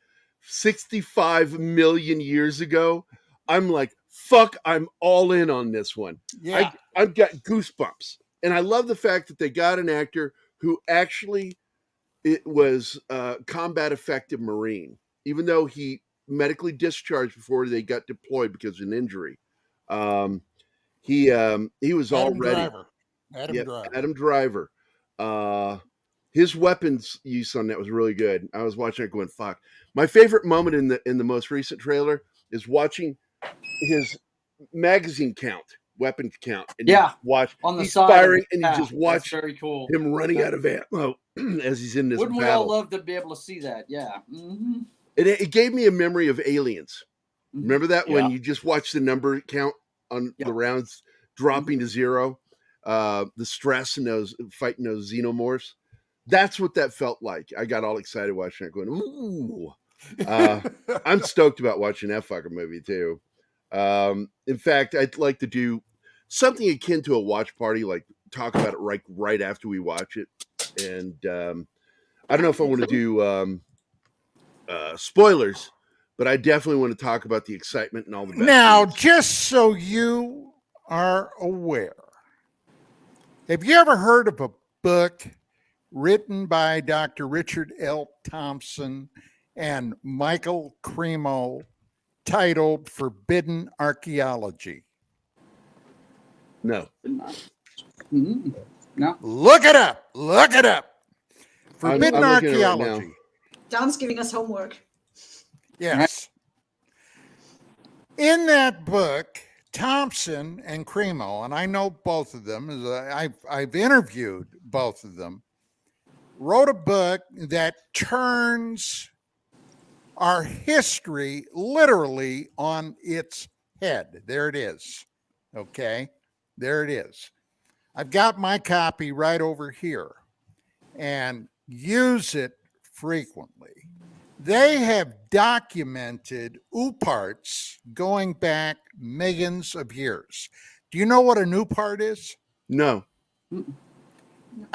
65 million years ago. I'm like, fuck, I'm all in on this one. Yeah. I've got goosebumps. And I love the fact that they got an actor who actually was a combat effective Marine, even though he medically discharged before they got deployed because of an injury. He was already Adam Driver. His weapons use on that was really good. I was watching it going, fuck. My favorite moment in the most recent trailer is watching his magazine count, weapon count. And yeah, watch on the he's side firing, and you just watch very cool. him running out of ammo as he's in this Wouldn't battle. we all love to be able to see that? Yeah. Mm-hmm. It gave me a memory of Aliens. Remember that when you just watch the number count on the rounds dropping to 0, the stress and those fighting those xenomorphs. That's what that felt like. I got all excited watching it, going, ooh. I'm stoked about watching that fucking movie too. In fact, I'd like to do something akin to a watch party, like talk about it right after we watch it. And I don't know if I want to do spoilers, but I definitely want to talk about the excitement and all the best Now, scenes. just so you are aware, have you ever heard of a book written by Dr. Richard L. Thompson and Michael Cremo titled Forbidden Archaeology? No. Mm-hmm. No. Look it up. Look it up. Forbidden I'm looking at it right Archaeology. now. Don's giving us homework. Yes. In that book, Thompson and Cremo, and I know both of them, as I've interviewed both of them, wrote a book that turns our history literally on its head. There it is. Okay, there it is. I've got my copy right over here and use it frequently. They have documented OOPArts going back millions of years. Do you know what an OOPArt is? No.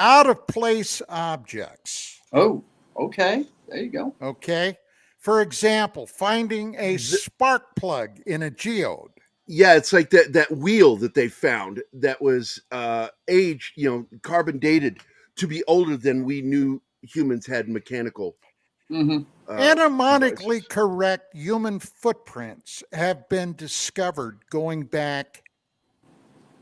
Out of place objects. Oh, okay. There you go. Okay. For example, finding a spark plug in a geode. Yeah, it's like that wheel that they found that was aged, carbon dated to be older than we knew humans had mechanical. Anatomically devices. correct human footprints have been discovered going back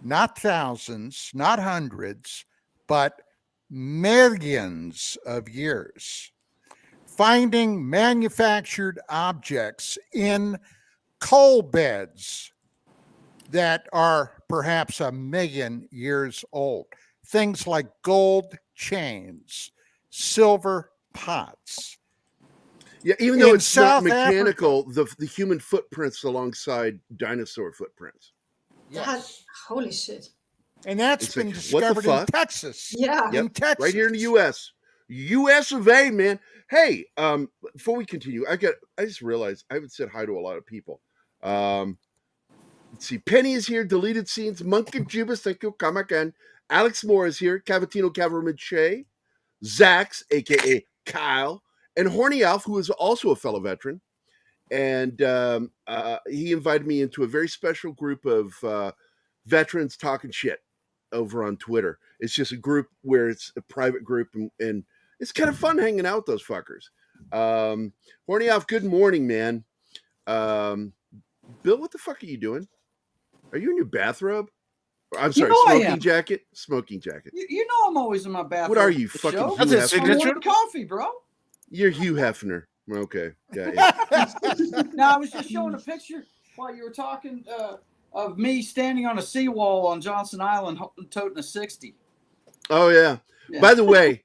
not thousands, not hundreds, but millions of years. Finding manufactured objects in coal beds that are perhaps 1 million years old. Things like gold chains, silver pots. Yeah, even though In it's not South mechanical, the human footprints alongside dinosaur footprints. Yes. Holy shit. And that's It's been like, what the discovered in fuck? Texas. Yeah. In Texas. Right here in the U.S. U.S. of A, man. Hey, before we continue, I just realized I haven't said hi to a lot of people. Let's see. Penny is here. Deleted scenes. Monkey Jubas, thank you. Come again. Alex Moore is here. Cavatino Cavermache. Zax, a.k.a. Kyle. And Horny Alf, who is also a fellow veteran. and he invited me into a very special group of veterans talking shit over on Twitter. It's just a group where it's a private group, and it's kind of fun hanging out with those fuckers. Horny Off, good morning, man. Bill, what the fuck are you doing? Are you in your bathrobe? I'm sorry, smoking jacket? Smoking jacket. You know I'm always in my bathrobe. What are you, fucking Hugh That's his Hefner? signature? Coffee, bro. You're Hugh Hefner. Okay, got you. No, I was just showing a picture while you were talking of me standing on a seawall on Johnson Island toting a 60. Oh, yeah. By the way,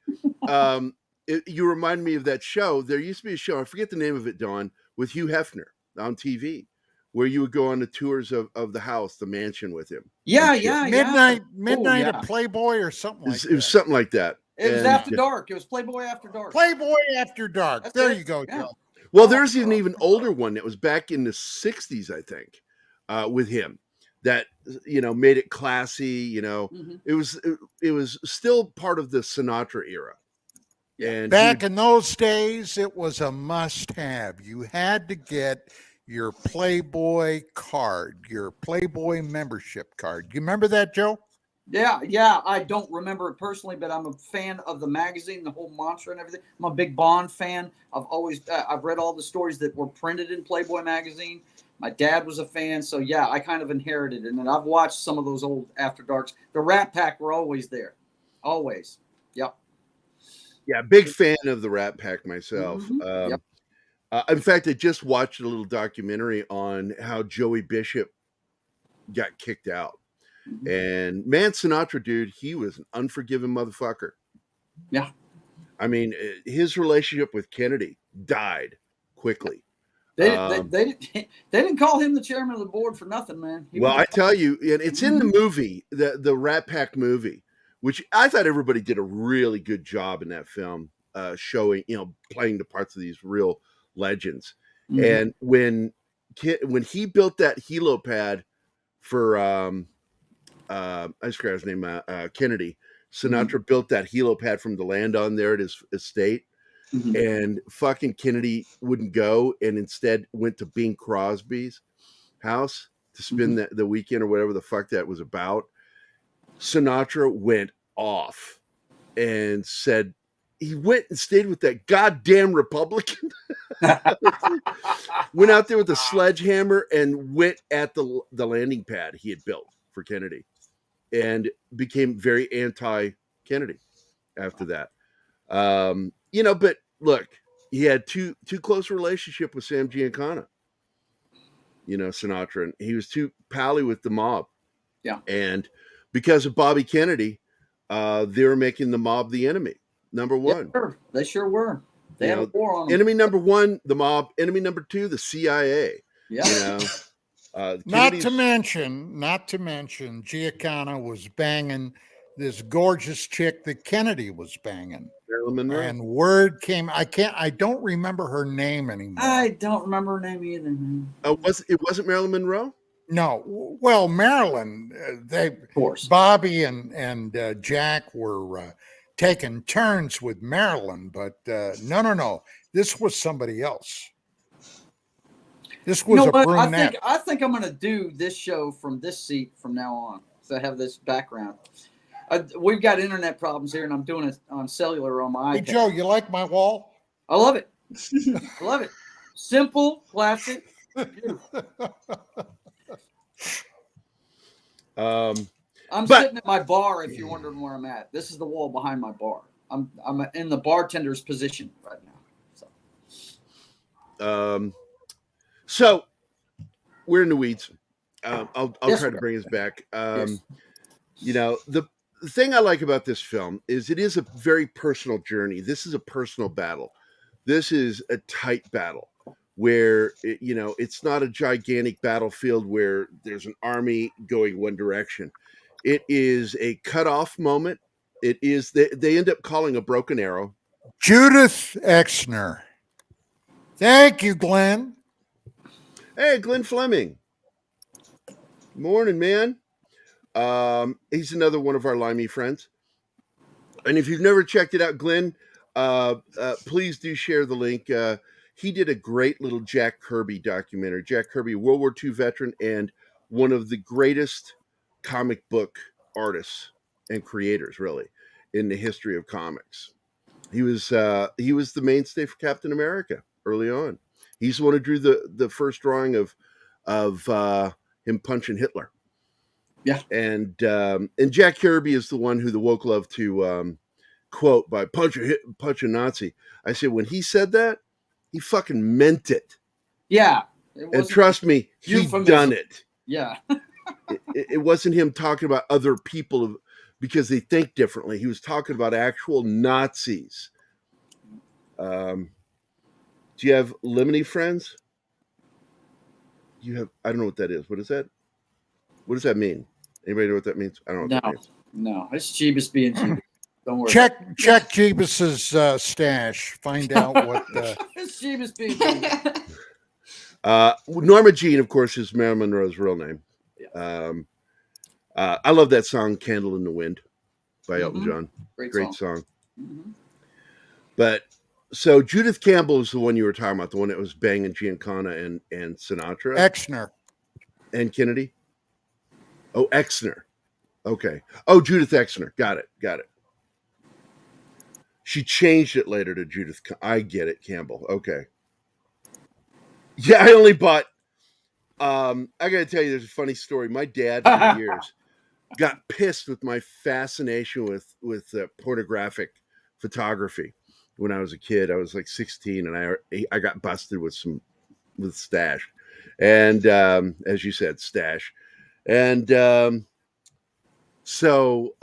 you remind me of that show. There used to be a show, I forget the name of it, Dawn, with Hugh Hefner on TV, where you would go on the tours of the house, the mansion with him. Yeah. Midnight at Playboy or something like that. It was something like that. It was After Dark. It was Playboy After Dark. Playboy After Dark. That's there it. You go, Joe. Well, there's an even older one that was back in the 60s, I think, with him that, made it classy. It was still part of the Sinatra era. And back in those days, it was a must-have. You had to get your Playboy card, your Playboy membership card. You remember that, Joe? Yeah. I don't remember it personally, but I'm a fan of the magazine, the whole mantra and everything. I'm a big Bond fan. I've read all the stories that were printed in Playboy magazine. My dad was a fan, so yeah, I kind of inherited it. And then I've watched some of those old After Darks. The Rat Pack were always there. Always. Yep. Yeah, big fan of the Rat Pack myself. Mm-hmm. Yep. In fact, I just watched a little documentary on how Joey Bishop got kicked out. Mm-hmm. And man, Sinatra, dude, he was an unforgiving motherfucker. Yeah. I mean, his relationship with Kennedy died quickly. They didn't call him the chairman of the board for nothing, man. I tell you, and it's in the movie, the Rat Pack movie, which I thought everybody did a really good job in that film, showing, playing the parts of these real legends. Mm-hmm. And when he built that helipad for I just forgot his name, Kennedy, Sinatra built that helipad from the land on there at his estate. Mm-hmm. And fucking Kennedy wouldn't go, and instead went to Bing Crosby's house to spend the weekend or whatever the fuck that was about. Sinatra went off and said he went and stayed with that goddamn Republican. Went out there with a sledgehammer and went at the landing pad he had built for Kennedy, and became very anti-Kennedy after that. But look, he had too close a relationship with Sam Giancana, Sinatra, and he was too pally with the mob. Yeah. And because of Bobby Kennedy, they were making the mob the enemy, number one. Yeah, sure. They sure were. They had a war on them. Enemy number one, the mob. Enemy number two, the CIA. Yeah. Not to mention, Giancana was banging this gorgeous chick that Kennedy was banging. Marilyn Monroe. And word came. I don't remember her name anymore. I don't remember her name either. It wasn't Marilyn Monroe? No. Well, Marilyn, of course. Bobby and Jack were taking turns with Marilyn, but no. This was somebody else. This was a brunette. I think I'm going to do this show from this seat from now on. So I have this background. We've got internet problems here, and I'm doing it on cellular on my iPad. Hey, Joe, you like my wall? I love it. I love it. Simple, classic, beautiful. I'm sitting at my bar, if you're wondering where I'm at. This is the wall behind my bar. I'm in the bartender's position right now. So we're in the weeds. I'll try to bring us back. The thing I like about this film is it is a very personal journey. This is a personal battle. This is a tight battle where, it's not a gigantic battlefield where there's an army going one direction. It is a cutoff moment. It is, they end up calling a broken arrow. Judith Exner. Thank you, Glenn. Hey, Glenn Fleming. Morning, man. He's another one of our Limey friends. And if you've never checked it out, Glenn, please do share the link. he did a great little Jack Kirby documentary. Jack Kirby, World War II veteran and one of the greatest comic book artists and creators, really, in the history of comics. He was the mainstay for Captain America early on. He's the one who drew the first drawing of him punching Hitler. Yeah, and Jack Kirby is the one who the woke love to quote by punch a Nazi. I said when he said that, he fucking meant it. Yeah, and trust me, he done it. Yeah, it wasn't him talking about other people because they think differently. He was talking about actual Nazis. Do you have lemony friends? You have. I don't know what that is. What is that? What does that mean? Anybody know what that means? I don't know what that means. No, it's Jeebus being Jeebus. Don't worry. Check Jeebus's stash. Find out what. It's Jeebus being Jeebus. Norma Jean, of course, is Marilyn Monroe's real name. Yeah. I love that song "Candle in the Wind" by Elton John. Great song. Mm-hmm. But so Judith Campbell is the one you were talking about, the one that was banging Giancana and Sinatra. Exner. And Kennedy. Oh, Exner. Okay. Oh, Judith Exner. Got it. She changed it later to Judith. I get it, Campbell. Okay. Yeah, I only bought. I got to tell you, there's a funny story. My dad, for years, got pissed with my fascination with pornographic photography. When I was a kid, I was like 16, and I got busted with stash, and as you said, stash, and so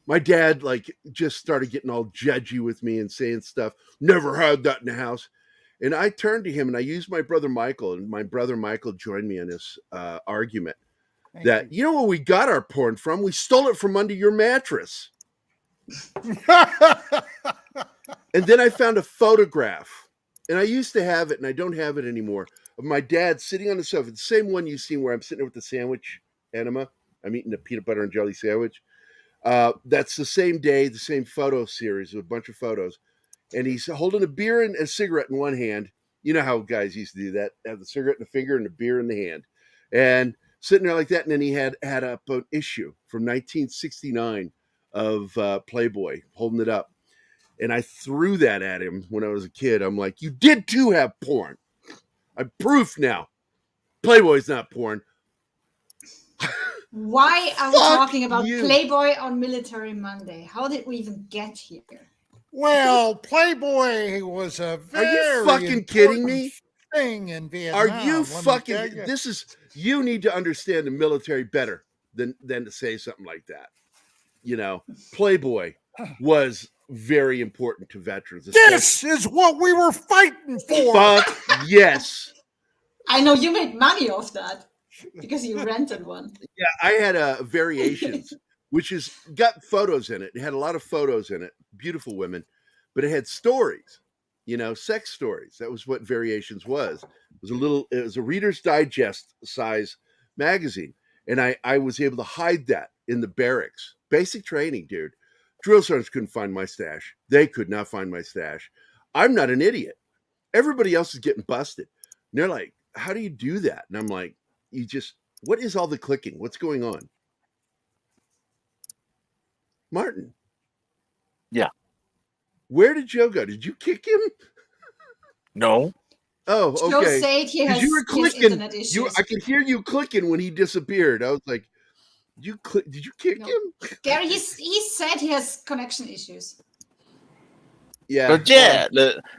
my dad like just started getting all judgy with me and saying stuff. Never had that in the house. And I turned to him and I used my brother Michael, and my brother Michael joined me in this argument. Thank you know where we got our porn from? We stole it from under your mattress. And then I found a photograph, and I used to have it, and I don't have it anymore, of my dad sitting on the sofa, the same one you've seen where I'm sitting there with the sandwich, Anima. I'm eating a peanut butter and jelly sandwich. That's the same day, the same photo series with a bunch of photos. And he's holding a beer and a cigarette in one hand. You know how guys used to do that, have the cigarette in the finger and the beer in the hand. And sitting there like that, and then he had up an issue from 1969 of Playboy, holding it up. And I threw that at him when I was a kid. I'm like, you did too have porn. I'm proof now. Playboy's not porn. Why are we talking about Playboy on Military Monday? How did we even get here? Well, Playboy was a very Are you fucking kidding me? Thing in Vietnam. Are you fucking? You need to understand the military better than to say something like that. You know, Playboy was very important to veterans. This is what we were fighting for. Fuck yes. I know you made money off that because you rented one. Yeah, I had Variations, which has got photos in it. It had a lot of photos in it, beautiful women, but it had stories, you know, sex stories. That was what Variations was. It was a Reader's Digest size magazine, and I was able to hide that in the barracks. Basic training, dude. Drill sergeants couldn't find my stash. They could not find my stash. I'm not an idiot. Everybody else is getting busted. And they're like, how do you do that? And I'm like, what is all the clicking? What's going on? Martin. Yeah. Where did Joe go? Did you kick him? No. Oh, okay. Joe said he has, you were clicking. internet issues. I could hear you clicking when he disappeared. I was like, did you kick him? Gerry, he said he has connection issues. Yeah. But yeah,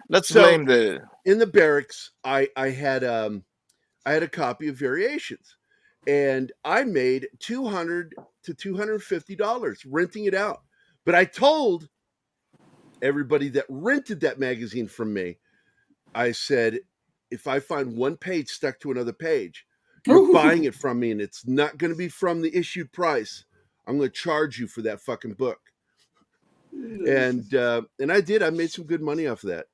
let's blame the... In the barracks, I had a copy of Variations, and I made $200 to $250 renting it out. But I told everybody that rented that magazine from me, I said, if I find one page stuck to another page, you're buying it from me, and it's not going to be from the issued price. I'm going to charge you for that fucking book. And I did. I made some good money off of that.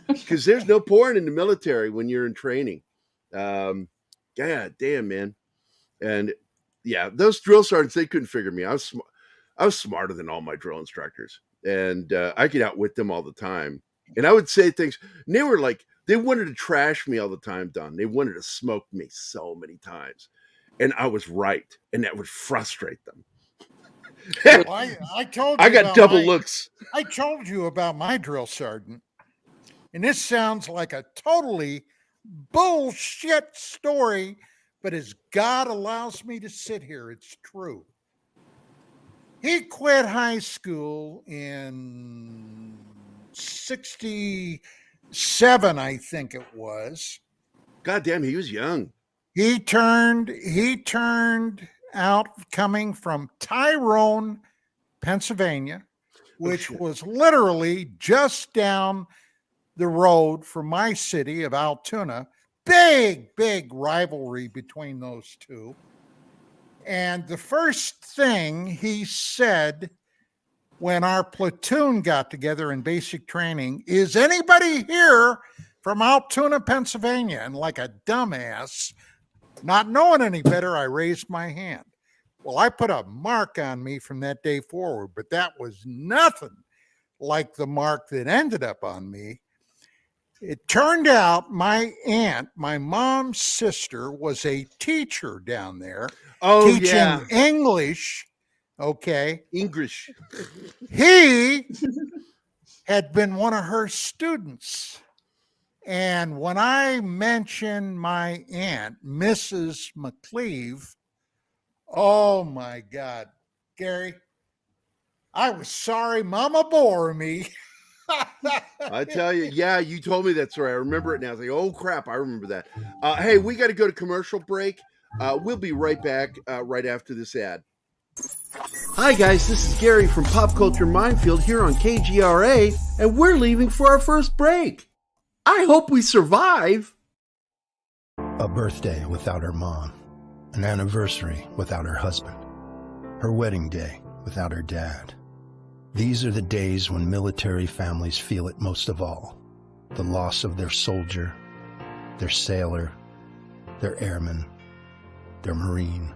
Because there's no porn in the military when you're in training. God damn, man. And yeah, those drill sergeants, they couldn't figure me. I was smarter than all my drill instructors, and I could outwit them all the time. And I would say things, and they were like, they wanted to trash me all the time, Don. They wanted to smoke me so many times. And I was right. And that would frustrate them. Well, I told you I got double looks. I told you about my drill sergeant. And this sounds like a totally bullshit story, but as God allows me to sit here, it's true. He quit high school in 67, I think it was. God damn, he was young. He turned out coming from Tyrone, Pennsylvania, which was literally just down the road from my city of Altoona. Big rivalry between those two. And the first thing he said when our platoon got together in basic training is, anybody here from Altoona, Pennsylvania? And like a dumbass, not knowing any better, I raised my hand. Well, I put a mark on me from that day forward, but that was nothing like the mark that ended up on me. It turned out my aunt, my mom's sister, was a teacher down there, teaching English. Okay. English. He had been one of her students. And when I mentioned my aunt, Mrs. McCleve, oh my God, Gary, I was sorry Mama bore me. I tell you, yeah, you told me that story. I remember it now. I was like, oh crap, I remember that. Hey, we got to go to commercial break. We'll be right back right after this ad. Hi guys, this is Gerry from Pop Culture Minefield here on KGRA, and we're leaving for our first break. I hope we survive. A birthday without her mom, an anniversary without her husband, her wedding day without her dad. These are the days when military families feel it most of all. The loss of their soldier, their sailor, their airman, their Marine,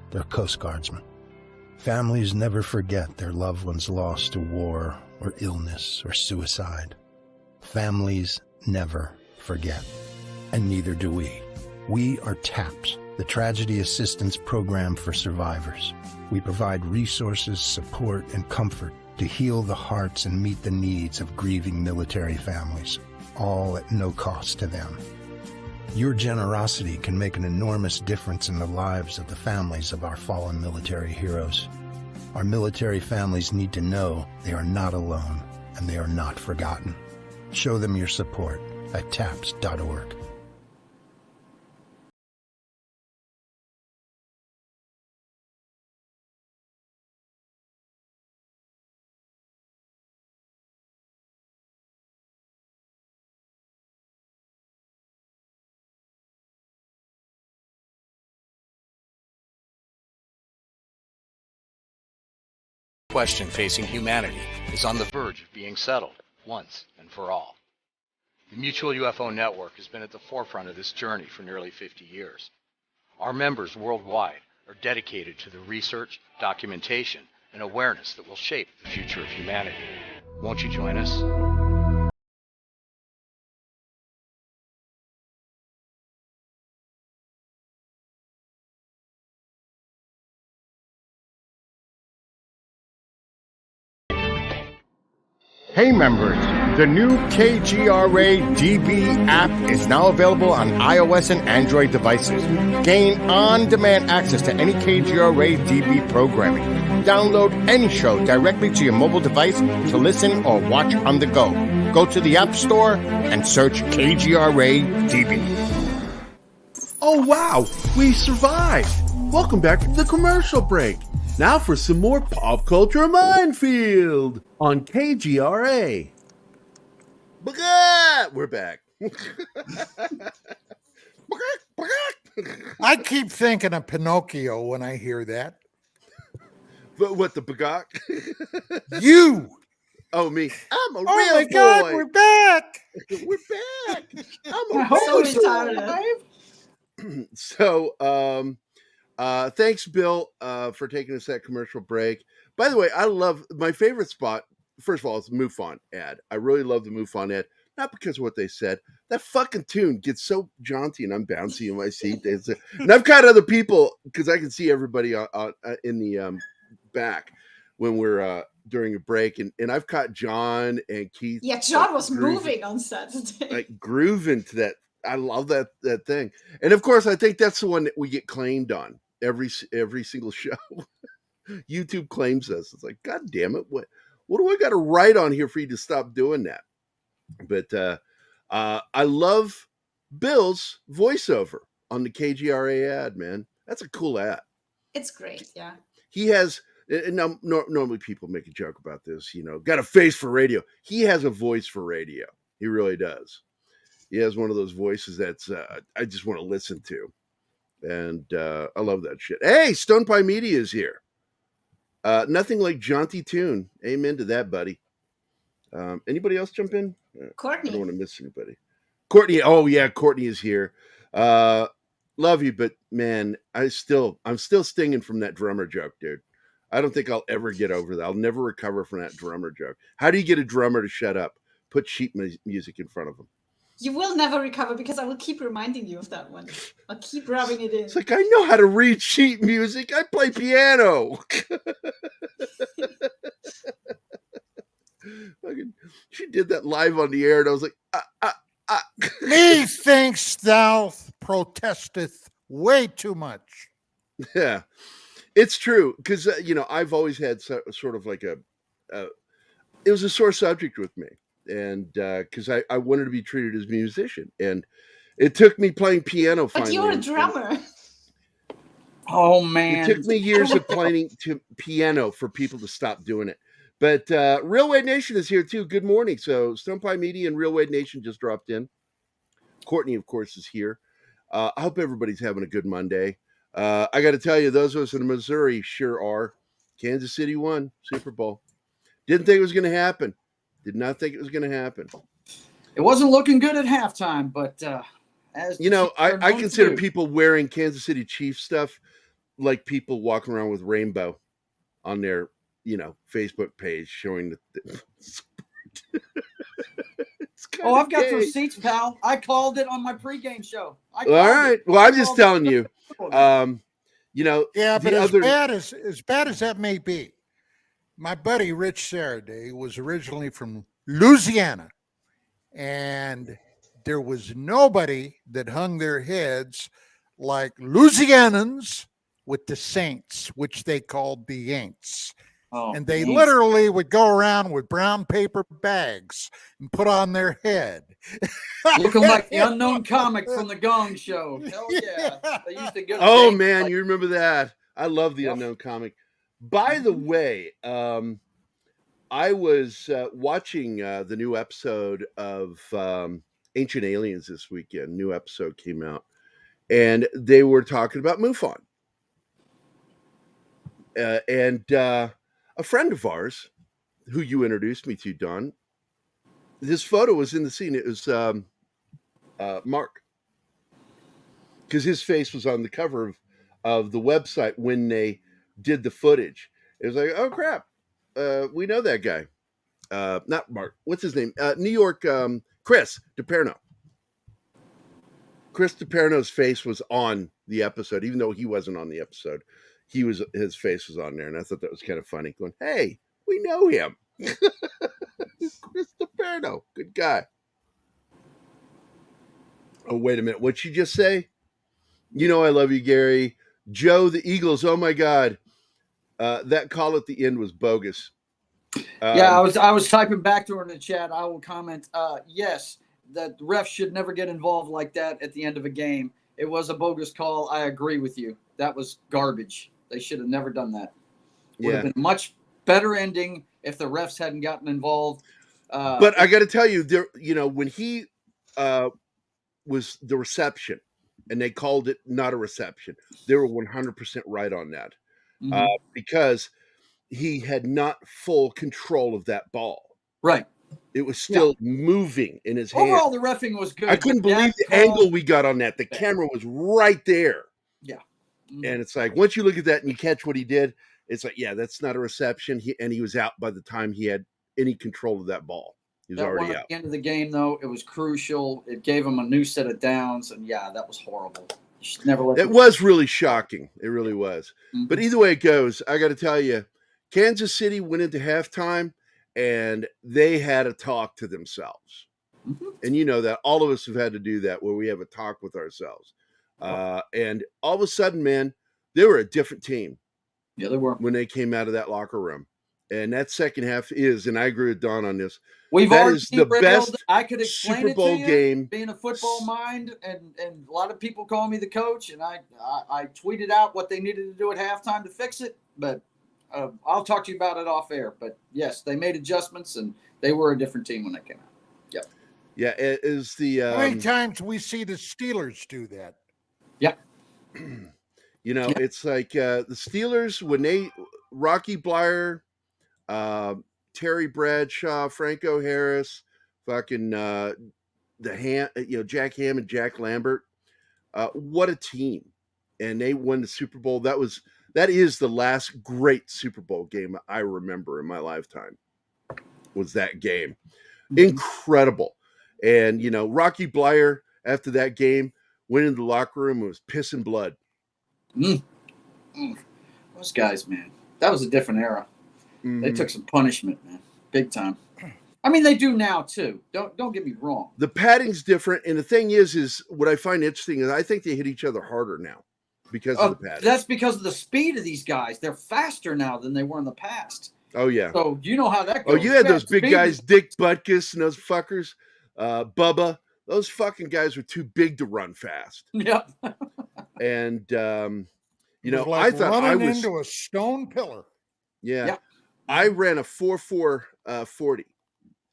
their Coast Guardsman. Families never forget their loved ones lost to war or illness or suicide. Families never forget, and neither do we. We are TAPS, the Tragedy Assistance Program for Survivors. We provide resources, support, and comfort to heal the hearts and meet the needs of grieving military families, all at no cost to them. Your generosity can make an enormous difference in the lives of the families of our fallen military heroes. Our military families need to know they are not alone and they are not forgotten. Show them your support at taps.org. Question facing humanity is on the verge of being settled once and for all. The Mutual UFO Network has been at the forefront of this journey for nearly 50 years. Our members worldwide are dedicated to the research, documentation, and awareness that will shape the future of humanity. Won't you join us? Hey members, the new KGRA DB app is now available on iOS and Android devices. Gain on-demand access to any KGRA DB programming. Download any show directly to your mobile device to listen or watch on the go. Go to the App Store and search KGRA DB. Oh wow, we survived. Welcome back to the commercial break. Now for some more Pop Culture Minefield on KGRA. We're back. I keep thinking of Pinocchio when I hear that. But what, the bagok? You! Oh, me. I'm a real Oh my boy. God, we're back! We're back. I'm a So real retarded. So, thanks, Bill, for taking us that commercial break. By the way, I love my favorite spot first of all, it's a MUFON ad. I really love the MUFON ad, not because of what they said. That fucking tune gets so jaunty and I'm bouncy in my seat. And I've got other people, because I can see everybody in the back when we're during a break, and I've caught John and Keith. Yeah, John was moving on Saturday. Like grooving to that. I love that thing. And of course, I think that's the one that we get claimed on every single show. YouTube claims us. It's like, God damn it. What do I got to write on here for you to stop doing that? But I love Bill's voiceover on the KGRA ad, man. That's a cool ad. It's great, yeah. He has, and now normally people make a joke about this, got a face for radio. He has a voice for radio. He really does. He has one of those voices that's I just want to listen to. And I love that shit. Hey, Stone Pie Media is here. Nothing like jaunty tune. Amen to that, buddy. Anybody else jump in? Courtney. I don't want to miss anybody. Courtney. Oh yeah, Courtney is here. Love you, but man, I'm still stinging from that drummer joke, dude. I don't think I'll ever get over that. I'll never recover from that drummer joke. How do you get a drummer to shut up? Put sheet music in front of him. You will never recover because I will keep reminding you of that one. I'll keep rubbing it in. It's like, I know how to read sheet music. I play piano. She did that live on the air, and I was like, Methinks thou protesteth way too much. Yeah, it's true. Because, I've always had sort of like it was a sore subject with me. And because I wanted to be treated as a musician, and it took me playing piano. Finally, but you're a drummer. Oh man! It took me years of playing piano for people to stop doing it. But Real Wade Nation is here too. Good morning. So Stone Pie Media and Real Wade Nation just dropped in. Courtney, of course, is here. I hope everybody's having a good Monday. I got to tell you, those of us in Missouri sure are. Kansas City won Super Bowl. Didn't think it was going to happen. Did not think it was going to happen. It wasn't looking good at halftime, but as I consider people wearing Kansas City Chiefs stuff like people walking around with rainbow on their, Facebook page showing that. I've got the receipts, pal. I called it on my pregame show. All right. Well, I'm just telling you. Yeah, but as bad as that may be, my buddy Rich Saraday was originally from Louisiana, and there was nobody that hung their heads like Louisianans with the Saints, which they called the Yanks. Oh, and they literally would go around with brown paper bags and put on their head. Looking like the unknown comic from the Gong Show. Hell yeah. They used to go man, you remember that. I love the unknown comic. By the way, I was watching the new episode of Ancient Aliens this weekend. New episode came out, and they were talking about MUFON. And a friend of ours, who you introduced me to, Don, his photo was in the scene. It was Mark, because his face was on the cover of the website when they did the footage. It was like, oh crap, we know that guy. Not Mark. What's his name? New York. Chris DiPerno. Chris DiPerno's face was on the episode, even though he wasn't on the episode. His face was on there, and I thought that was kind of funny. Going, hey, we know him. Chris DiPerno, good guy. Oh, wait a minute. What'd you just say? I love you, Gary. Joe, the Eagles. Oh my God. That call at the end was bogus. Yeah, I was typing back to her in the chat. I will comment. Yes, that the refs should never get involved like that at the end of a game. It was a bogus call. I agree with you. That was garbage. They should have never done that. Would have been a much better ending if the refs hadn't gotten involved. But I got to tell you, there, when he was the reception, and they called it not a reception, they were 100% right on that. Because he had not full control of that ball. Right. It was still moving in his hand. Overall, the reffing was good. I couldn't believe the angle we got on that. The camera was right there. Yeah. And it's like, once you look at that and you catch what he did, it's like, yeah, that's not a reception. He was out by the time he had any control of that ball. He was That one already at out. the end of the game, though, it was crucial. It gave them a new set of downs, and yeah, that was horrible. You should never let It was really shocking. It really was. But either way it goes, I got to tell you, Kansas City went into halftime and they had a talk to themselves. And you know that all of us have had to do that, where we have a talk with ourselves. And all of a sudden, man, they were a different team. Yeah, they were. When they came out of that locker room. And that second half is, and I agree with Don on this, We've that already is the best I could explain Super Bowl it to you, game. being a football mind, and a lot of people call me the coach, and I tweeted out what they needed to do at halftime to fix it, but I'll talk to you about it off air. But yes, they made adjustments, and they were a different team when they came out. Yep. Yeah, it is the How many times we see the Steelers do that? Yeah. You know, it's like the Steelers when they Rocky Blyer, Terry Bradshaw, Franco Harris, fucking Jack Ham and Jack Lambert. What a team. And they won the Super Bowl. That is the last great Super Bowl game I remember in my lifetime. Was that game. Incredible. And Rocky Blyer after that game went into the locker room and was pissing blood. Those guys, man, that was a different era. They took some punishment, man, big time. I mean, they do now too. Don't get me wrong. The padding's different, and the thing is what I find interesting is I think they hit each other harder now because of the padding. That's because of the speed of these guys. They're faster now than they were in the past. Oh yeah. So you know how that goes. Oh, you had those big guys, Dick Butkus and those fuckers, Bubba. Those fucking guys were too big to run fast. Yep. And like I thought I was into a stone pillar. Yeah. I ran a 4.4 40,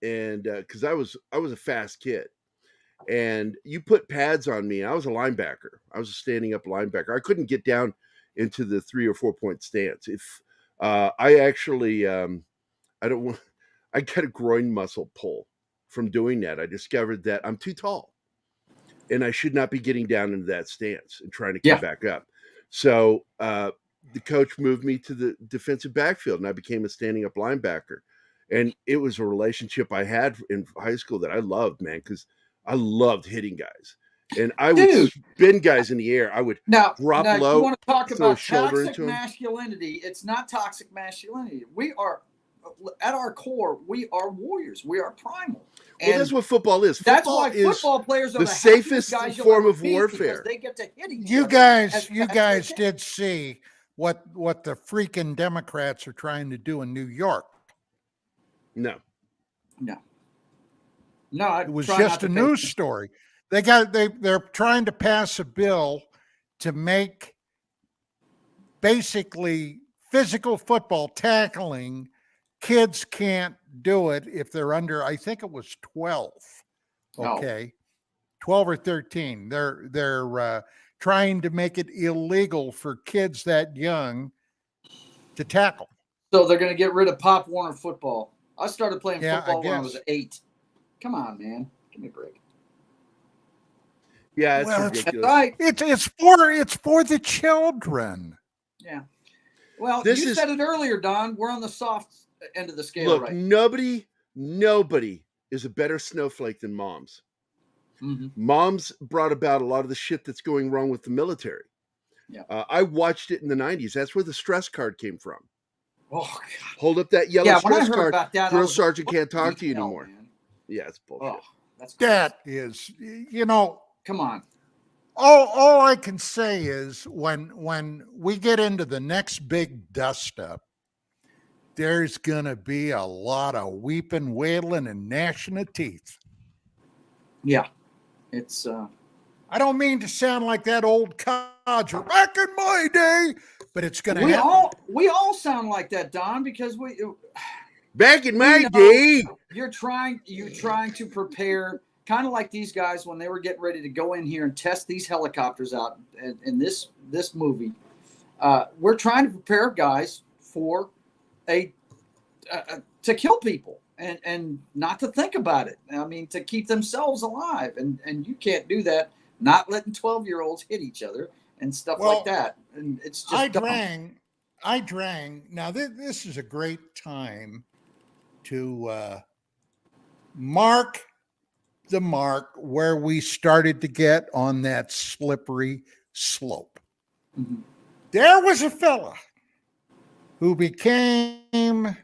and because I was a fast kid, and you put pads on me. I was a linebacker. I was a standing up linebacker. I couldn't get down into the 3 or 4 point stance. If I actually, I got a groin muscle pull from doing that. I discovered that I'm too tall, and I should not be getting down into that stance and trying to come back up. So the coach moved me to the defensive backfield, and I became a standing up linebacker. And it was a relationship I had in high school that I loved, man, because I loved hitting guys. And I would spin guys in the air. I would drop low. You want to talk about shoulder toxic masculinity? It's not toxic masculinity. We are, at our core, we are warriors. We are primal. Well, that's what football is. That's Football why football players are the safest form of warfare. They get to hit each You other. guys did see what the freaking Democrats are trying to do in New York. No. It was just a news story. They're trying to pass a bill to make basically physical football tackling. Kids can't do it if they're under, I think it was 12. Okay. 12 or 13. They're trying to make it illegal for kids that young to tackle. So they're going to get rid of Pop Warner football. I started playing football when I was 8. Come on, man. Give me a break. Yeah, it's ridiculous. Right. It's for the children. Yeah. Well, you said it earlier, Don. We're on the soft end of the scale, look, right? Nobody is a better snowflake than moms. Moms brought about a lot of the shit that's going wrong with the military. Yeah. I watched it in the 90s. That's where the stress card came from. Oh, God. Hold up that yellow stress card. That, drill sergeant can't talk to you anymore. Man. Yeah, it's bullshit. That is, come on. All I can say is when we get into the next big dust up, there's gonna be a lot of weeping, wailing, and gnashing of teeth. Yeah, it's. I don't mean to sound like that old codger back in my day, but it's gonna happen. We all sound like that, Don, because we. Back in my day, you're trying to prepare, kind of like these guys when they were getting ready to go in here and test these helicopters out in this movie. We're trying to prepare guys for to kill people and not to think about it. I mean, to keep themselves alive, and you can't do that. Not letting 12-year-olds hit each other and stuff like that. And it's just I drank. Now this is a great time to mark the mark where we started to get on that slippery slope. Mm-hmm. There was a fella who became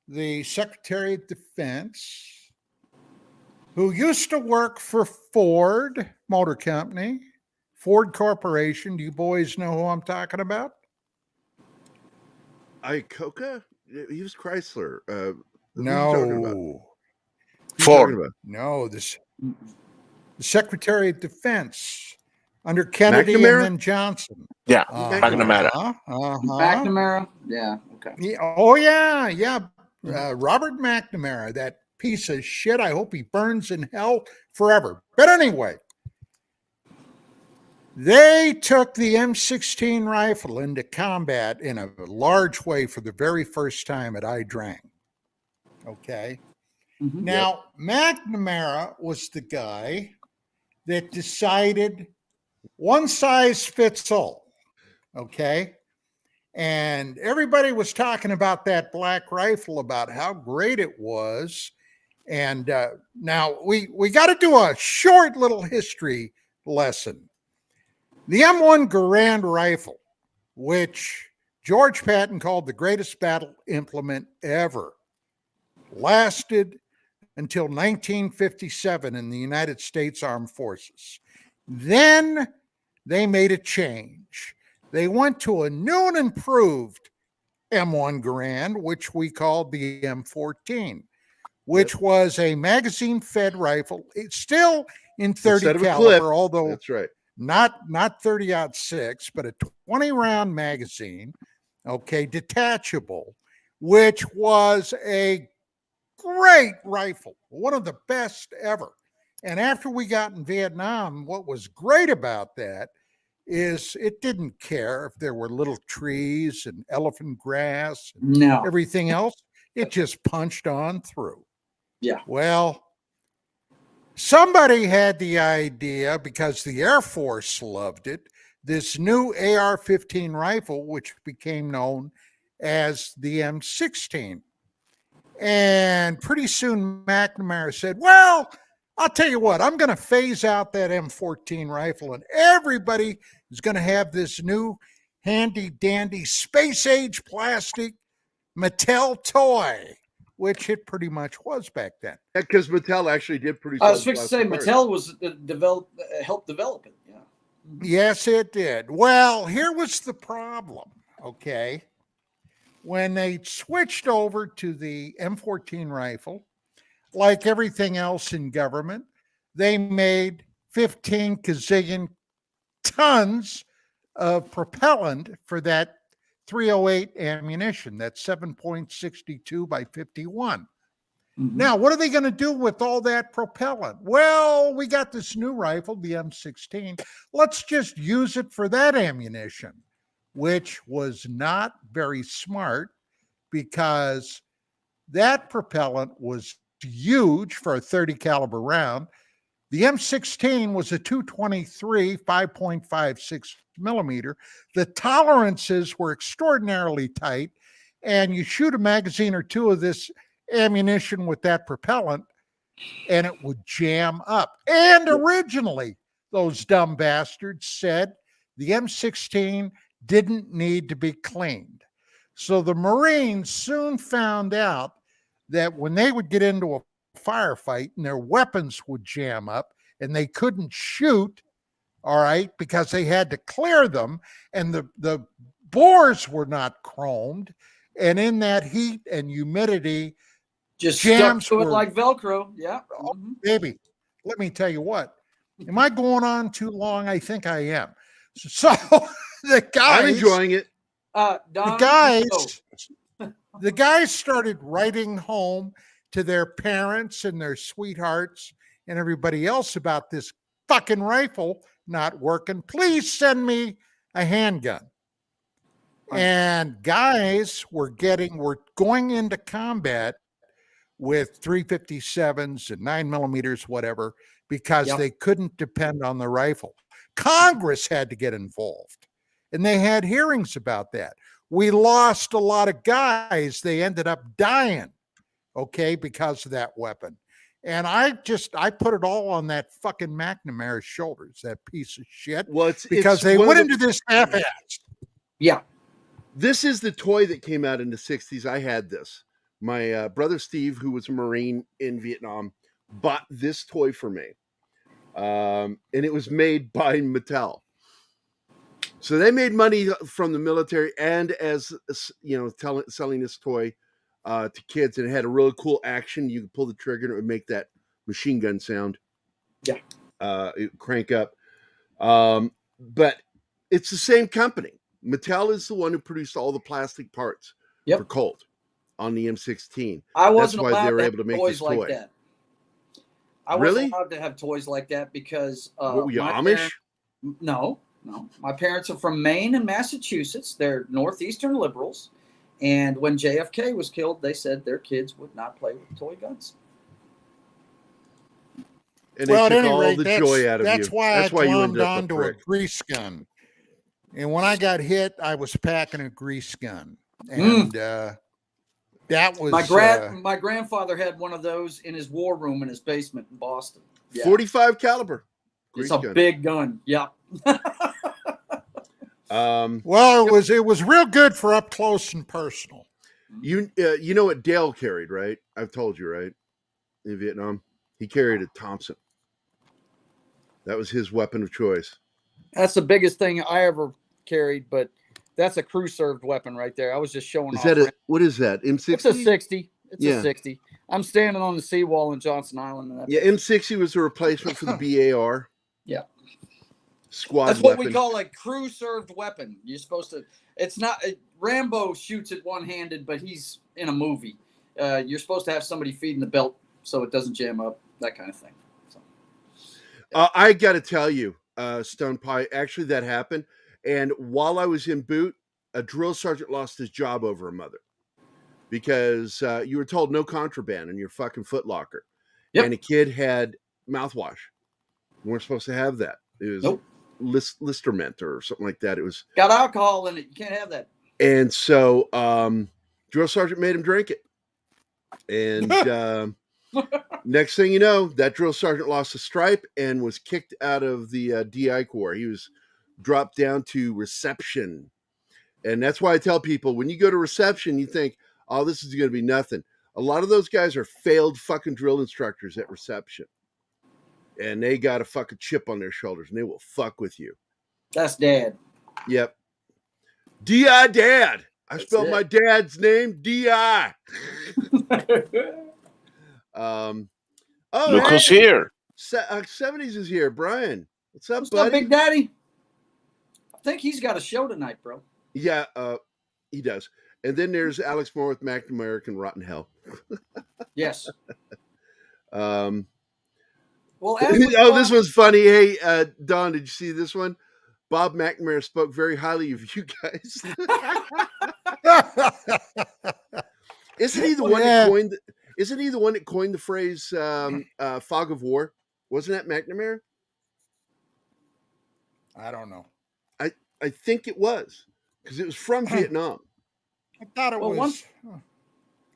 the Secretary of Defense, who used to work for Ford Motor Company, Ford Corporation. Do you boys know who I'm talking about? Iacocca? He was Chrysler. Who are you talking about? Ford. No, the Secretary of Defense under Kennedy McNamara? and then Johnson. Yeah, McNamara. McNamara? Yeah, okay. Yeah. Robert McNamara, that piece of shit. I hope he burns in hell forever. But anyway, they took the M16 rifle into combat in a large way for the very first time at Idrang. Okay. Mm-hmm. Now, McNamara was the guy that decided one size fits all. Okay. And everybody was talking about that black rifle, about how great it was. And now we got to do a short little history lesson. The M1 Garand rifle, which George Patton called the greatest battle implement ever, lasted until 1957 in the United States Armed Forces. Then they made a change. They went to a new and improved M1 Garand, which we called the M14, which was a magazine-fed rifle. It's still in 30 caliber, although that's right, not 30-06, but a 20-round magazine, okay, detachable, which was a great rifle, one of the best ever. And after we got in Vietnam, what was great about that is it didn't care if there were little trees and elephant grass and everything else. It just punched on through. Yeah. Well, somebody had the idea, because the Air Force loved it, this new AR-15 rifle, which became known as the M16. And pretty soon McNamara said, well, I'll tell you what, I'm going to phase out that M14 rifle, and everybody is going to have this new handy dandy space age plastic Mattel toy, which it pretty much was back then. Yeah, because Mattel actually did produce. I was fixing to say Mattel was helped develop it. Yeah. Yes, it did. Well, here was the problem. Okay. When they switched over to the M14 rifle, like everything else in government, they made 15 gazillion tons of propellant for that 308 ammunition, that's 7.62 by 51. Mm-hmm. Now, what are they going to do with all that propellant? Well, we got this new rifle, the M16. Let's just use it for that ammunition, which was not very smart, because that propellant was huge for a 30 caliber round. The M16 was a 223 5.56 millimeter. The tolerances were extraordinarily tight, and you shoot a magazine or two of this ammunition with that propellant and it would jam up. And originally, those dumb bastards said the M16 didn't need to be cleaned. So the Marines soon found out that when they would get into a firefight and their weapons would jam up and they couldn't shoot, all right, because they had to clear them, and the bores were not chromed, and in that heat and humidity, just stuck to it like Velcro. Yeah. Oh, baby, let me tell you what. Am I going on too long? I think I am. So the guys, I'm enjoying it. Don, the guys started writing home to their parents and their sweethearts and everybody else about this fucking rifle not working. Please send me a handgun. And guys were going into combat with 357s and 9mm, whatever, because they couldn't depend on the rifle. Congress had to get involved, and they had hearings about that. We lost a lot of guys. They ended up dying okay, because of that weapon. And I put it all on that fucking McNamara's shoulders, that piece of shit. Well, because they went into this half-assed. Yeah. This is the toy that came out in the 60s. I had this. My brother Steve, who was a Marine in Vietnam, bought this toy for me. And it was made by Mattel. So they made money from the military and as selling this toy to kids, and it had a really cool action. You could pull the trigger and it would make that machine gun sound. Yeah. It would crank up. But it's the same company. Mattel is the one who produced all the plastic parts for Colt on the M16. I wasn't That's why allowed they were to able to have make toys this like toy. that. I wasn't allowed to have toys like that because what were you, Amish? No. My parents are from Maine and Massachusetts. They're northeastern liberals. And when JFK was killed, they said their kids would not play with toy guns. And they took all the joy out of you. That's why I glommed onto a grease gun. And when I got hit, I was packing a grease gun. And that was... My grandfather had one of those in his war room in his basement in Boston. Yeah. 45 caliber. It's a big gun. Yeah. Well, it was real good for up close and personal. You know what Dale carried, right? I've told you, right? In Vietnam, he carried a Thompson. That was his weapon of choice. That's the biggest thing I ever carried, but that's a crew served weapon right there. I was just showing off. What is that? M60? It's a 60. It's a 60. I'm standing on the seawall in Johnson Island. M60 was a replacement for the BAR. Yeah. Squad That's what weapon. we call a crew served weapon. You're supposed to, it's not, Rambo shoots it one handed, but he's in a movie. You're supposed to have somebody feeding the belt so it doesn't jam up, that kind of thing. So, I got to tell you, Stone Pie, actually that happened. And while I was in boot, a drill sergeant lost his job over a mother because you were told no contraband in your fucking Foot Locker. Yep. And a kid had mouthwash. We weren't supposed to have that. It was Listerment or something like that. It was got alcohol in it. You can't have that. And so drill sergeant made him drink it. And next thing you know, that drill sergeant lost a stripe and was kicked out of the DI Corps. He was dropped down to reception. And that's why I tell people, when you go to reception, you think, oh, this is going to be nothing. A lot of those guys are failed fucking drill instructors at reception. And they got a fucking chip on their shoulders, and they will fuck with you. That's Dad. Yep. D.I. Dad. I spelled my dad's name D.I. Look who's here. 70s is here. Brian. What's up, buddy? What's up, Big Daddy? I think he's got a show tonight, bro. Yeah, he does. And then there's Alex Moore with McNamara and Rotten Hell. Yes. Well, this one's funny. Hey, Don, did you see this one? Bob McNamara spoke very highly of you guys. Isn't he the one that coined? Isn't he the one that coined the phrase "fog of war"? Wasn't that McNamara? I don't know. I think it was because it was from Vietnam. I thought it was.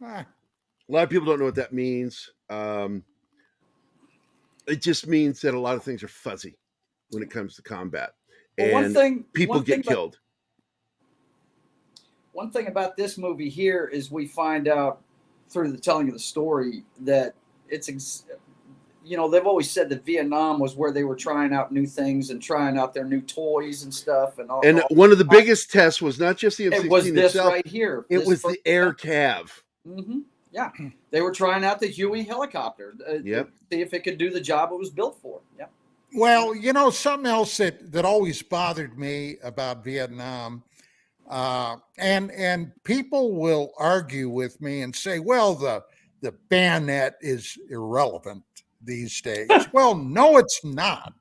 A lot of people don't know what that means. It just means that a lot of things are fuzzy when it comes to combat, and people get killed. One thing about this movie here is we find out through the telling of the story that it's, they've always said that Vietnam was where they were trying out new things and trying out their new toys and stuff. And one of the biggest tests was not just the M16 it was this itself, right here. It was the air cav. Mm-hmm. Yeah, they were trying out the Huey helicopter. To see if it could do the job it was built for. Yeah. Well, something else that always bothered me about Vietnam, and people will argue with me and say, well, the bayonet is irrelevant these days. Well, no, it's not.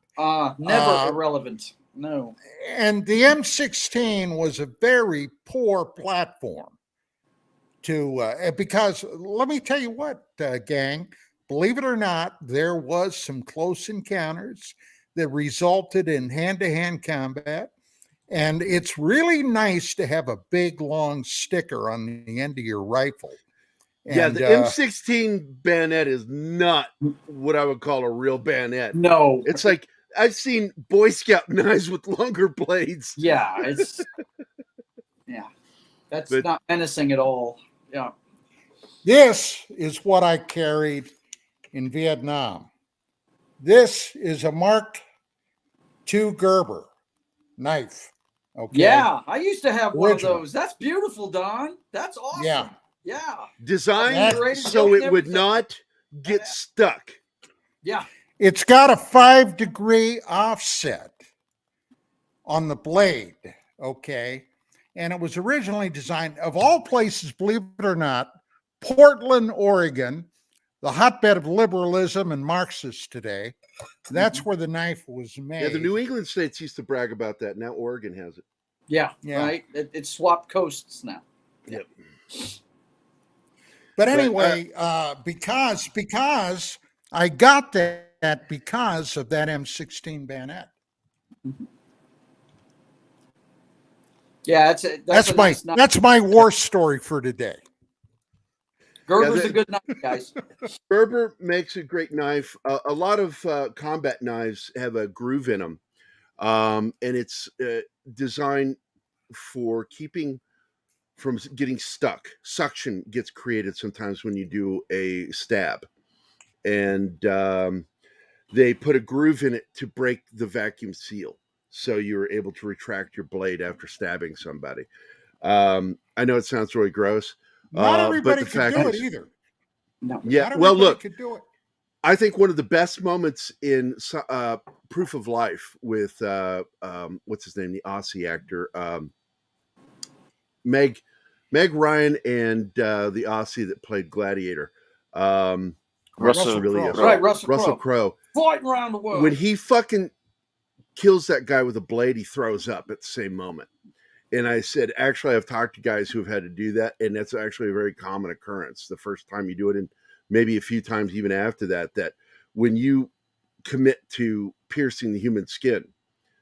Never irrelevant. No. And the M16 was a very poor platform. Because let me tell you what, gang, believe it or not, there was some close encounters that resulted in hand-to-hand combat. And it's really nice to have a big, long sticker on the end of your rifle And, the M16 bayonet is not what I would call a real bayonet. No. It's like I've seen Boy Scout knives with longer blades. Yeah, it's that's not menacing at all. Yeah. this is what I carried in Vietnam. This is a Mark II Gerber knife. Okay. Yeah, I used to have one of those. That's beautiful, Don. That's awesome. Yeah. Yeah. Designed so it would not get stuck. Yeah. It's got a 5-degree offset on the blade. Okay. And it was originally designed, of all places, believe it or not, Portland, Oregon, the hotbed of liberalism and Marxists today. That's where the knife was made. Yeah, the New England states used to brag about that. Now Oregon has it. Yeah. Right. It swapped coasts now. Yep. But anyway, because I got that because of that M16 bayonet. Yeah, that's my war story for today. Gerber's a good knife, guys. Gerber makes a great knife. A lot of combat knives have a groove in them, and it's designed for keeping from getting stuck. Suction gets created sometimes when you do a stab, and they put a groove in it to break the vacuum seal, so you're able to retract your blade after stabbing somebody. I know it sounds really gross. Not everybody but could do it either. No. Yeah. Well, look, could do it. I think one of the best moments in Proof of Life with what's his name, the Aussie actor, Meg Ryan, and the Aussie that played Gladiator, Russell Crowe. Fighting around the world. When he fucking kills that guy with a blade, he throws up at the same moment. And I said, actually, I've talked to guys who have had to do that, and that's actually a very common occurrence. The first time you do it, and maybe a few times even after that, that when you commit to piercing the human skin,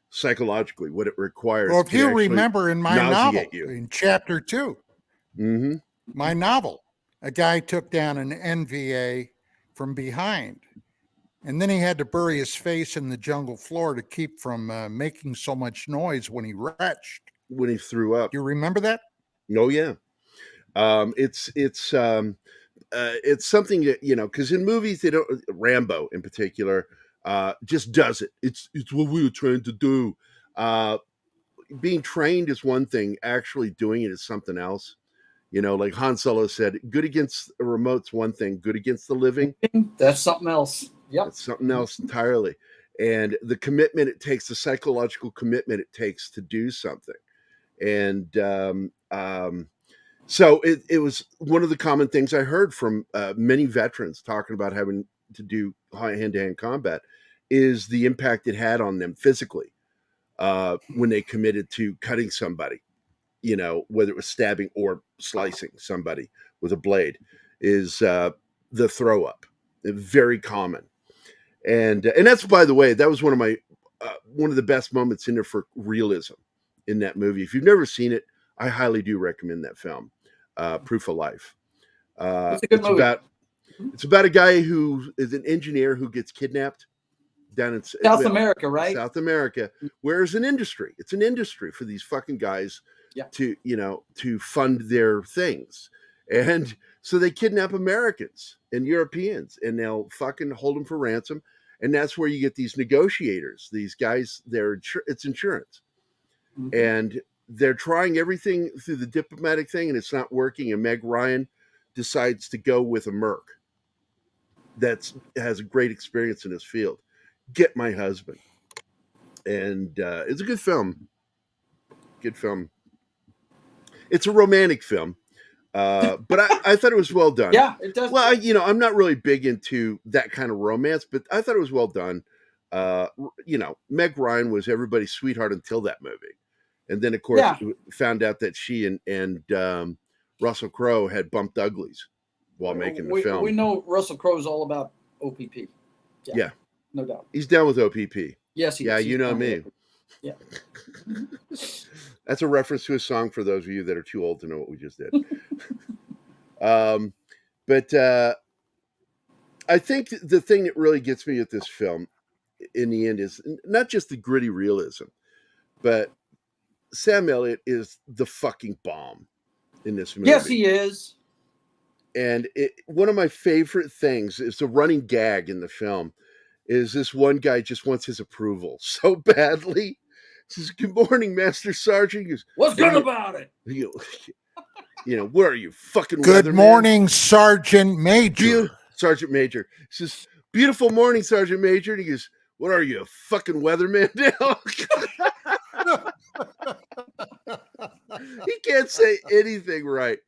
psychologically, what it requires. Well, if you remember in my novel, in chapter 2, my novel, a guy took down an NVA from behind, and then he had to bury his face in the jungle floor to keep from making so much noise when he retched. When he threw up. You remember that? Oh yeah. It's something that, you know, because in movies they don't, Rambo in particular, just does it. It's what we were trained to do. Being trained is one thing, actually doing it is something else. You know, like Han Solo said, good against a remote's one thing, good against the living, that's something else. Yep. That's something else entirely. And the commitment it takes, the psychological commitment it takes to do something. And so it was one of the common things I heard from many veterans talking about having to do hand-to-hand combat is the impact it had on them physically when they committed to cutting somebody, you know, whether it was stabbing or slicing somebody with a blade, is the throw up. Very common. And that's, by the way, that was one of my one of the best moments in there for realism in that movie. If you've never seen it, I highly do recommend that film, Proof of Life. It's about a guy who is an engineer who gets kidnapped down in South America, right? South America, where it's an industry. It's an industry for these fucking guys to, you know, to fund their things. And so they kidnap Americans and Europeans, and they'll fucking hold them for ransom. And that's where you get these negotiators, these guys, it's insurance. And they're trying everything through the diplomatic thing, and it's not working. And Meg Ryan decides to go with a Merc that has a great experience in this field. Get My Husband. And it's a good film. Good film. It's a romantic film. But I thought it was well done. Yeah, it does. Well, I'm not really big into that kind of romance, but I thought it was well done. Meg Ryan was everybody's sweetheart until that movie. And then, of course, found out that she and Russell Crowe had bumped uglies while making the film. We know Russell Crowe's all about OPP. Yeah. No doubt. He's down with OPP. Yes, he is. Yeah, you know me. Yeah. That's a reference to a song for those of you that are too old to know what we just did. But I think the thing that really gets me with this film in the end is not just the gritty realism, but Sam Elliott is the fucking bomb in this movie. Yes, he is. And one of my favorite things is the running gag in the film is this one guy just wants his approval so badly. He says, "Good morning, Master Sergeant." He goes, "What's good about it?" You know, where are you, fucking Good morning, Sergeant Major. Sergeant Major. He says, "Beautiful morning, Sergeant Major." And he goes, "What are you, a fucking weatherman now?" He can't say anything right.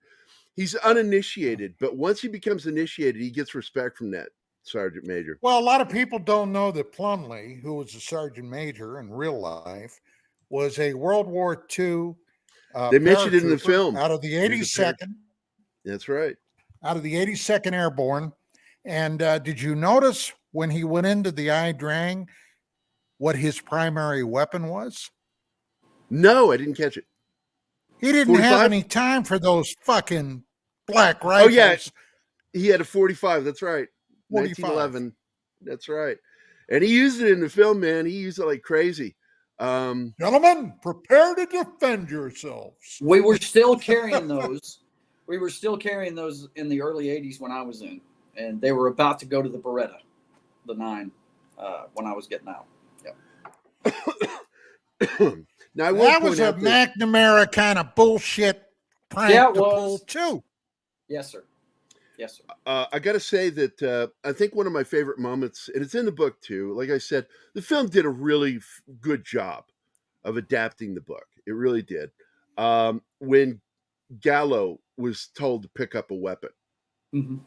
He's uninitiated, but once he becomes initiated, he gets respect from that Sergeant Major. Well, a lot of people don't know that Plumley, who was a Sergeant Major in real life, was a World War II they mentioned it in the film. Out of the 82nd. That's right. Out of the 82nd Airborne. And did you notice when he went into the Ai Drang what his primary weapon was? No, I didn't catch it. He didn't 45? have any time for those fucking black rifles. Oh, yeah. He had a 45. That's right. 45. 1911. That's right. And he used it in the film, man. He used it like crazy. Gentlemen, prepare to defend yourselves. We were still carrying those. We were still carrying those in the early 80s when I was in. And they were about to go to the Beretta, the 9, when I was getting out. Yep. Now, that was a McNamara kind of bullshit prank to pull too. Yes, sir. Yes, sir. I got to say that I think one of my favorite moments, and it's in the book too, like I said, the film did a really good job of adapting the book. It really did. When Gallo was told to pick up a weapon, mm-hmm.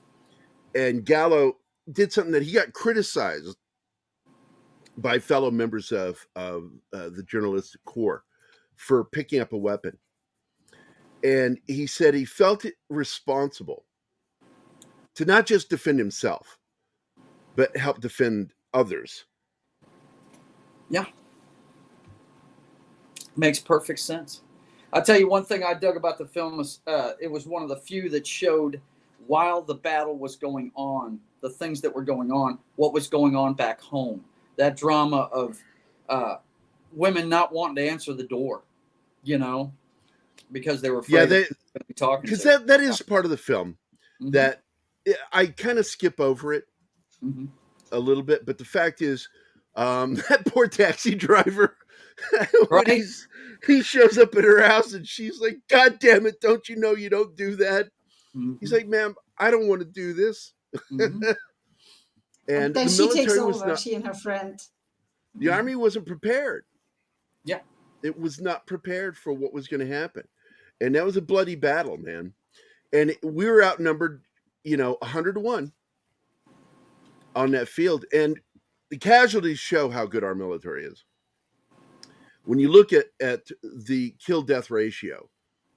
and Gallo did something that he got criticized by fellow members of the journalistic corps for picking up a weapon. And he said he felt it responsible to not just defend himself, but help defend others. Yeah. Makes perfect sense. I'll tell you one thing I dug about the film was it was one of the few that showed while the battle was going on, the things that were going on, what was going on back home. That drama of women not wanting to answer the door, you know, because they were afraid to be talking. Because that is part of the film mm-hmm. that I kind of skip over it mm-hmm. a little bit. But the fact is, that poor taxi driver, right? He shows up at her house and she's like, "God damn it, don't you know you don't do that?" Mm-hmm. He's like, "Ma'am, I don't want to do this." Mm-hmm. And then the she takes military over, she and her friend. The Army wasn't prepared. Yeah. It was not prepared for what was going to happen. And that was a bloody battle, man. And we were outnumbered, 100-1 on that field. And the casualties show how good our military is. When you look at the kill-death ratio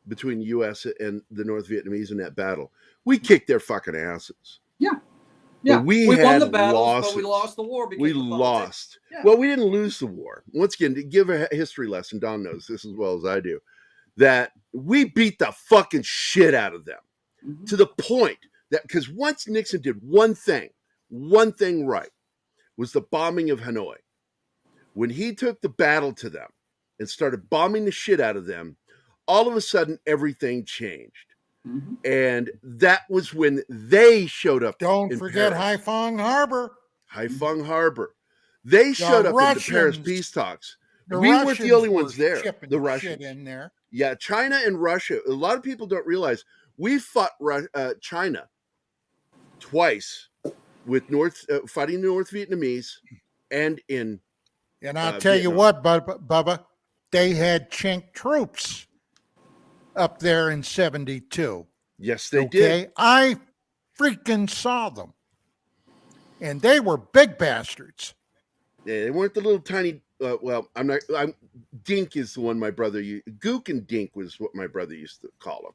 between the U.S. and the North Vietnamese in that battle, we kicked their fucking asses. Yeah. Yeah, but we won had the battles, losses. but we lost the war. We lost. Yeah. Well, we didn't lose the war. Once again, to give a history lesson, Don knows this as well as I do, that we beat the fucking shit out of them mm-hmm. to the point that, because once Nixon did one thing right, was the bombing of Hanoi. When he took the battle to them and started bombing the shit out of them, all of a sudden everything changed. Mm-hmm. And that was when they showed up. Don't forget Haiphong Harbor. Haiphong Harbor. They showed up at the Paris peace talks. We weren't the only ones there. The Russians in there. Yeah, China and Russia. A lot of people don't realize we fought China twice with fighting the North Vietnamese and in. And I'll tell you what, Bubba, they had Chink troops up there in 72. Yes, they did. I freaking saw them. And they were big bastards. Yeah, they weren't the little tiny, Dink is the one my brother used. Gook and Dink was what my brother used to call them.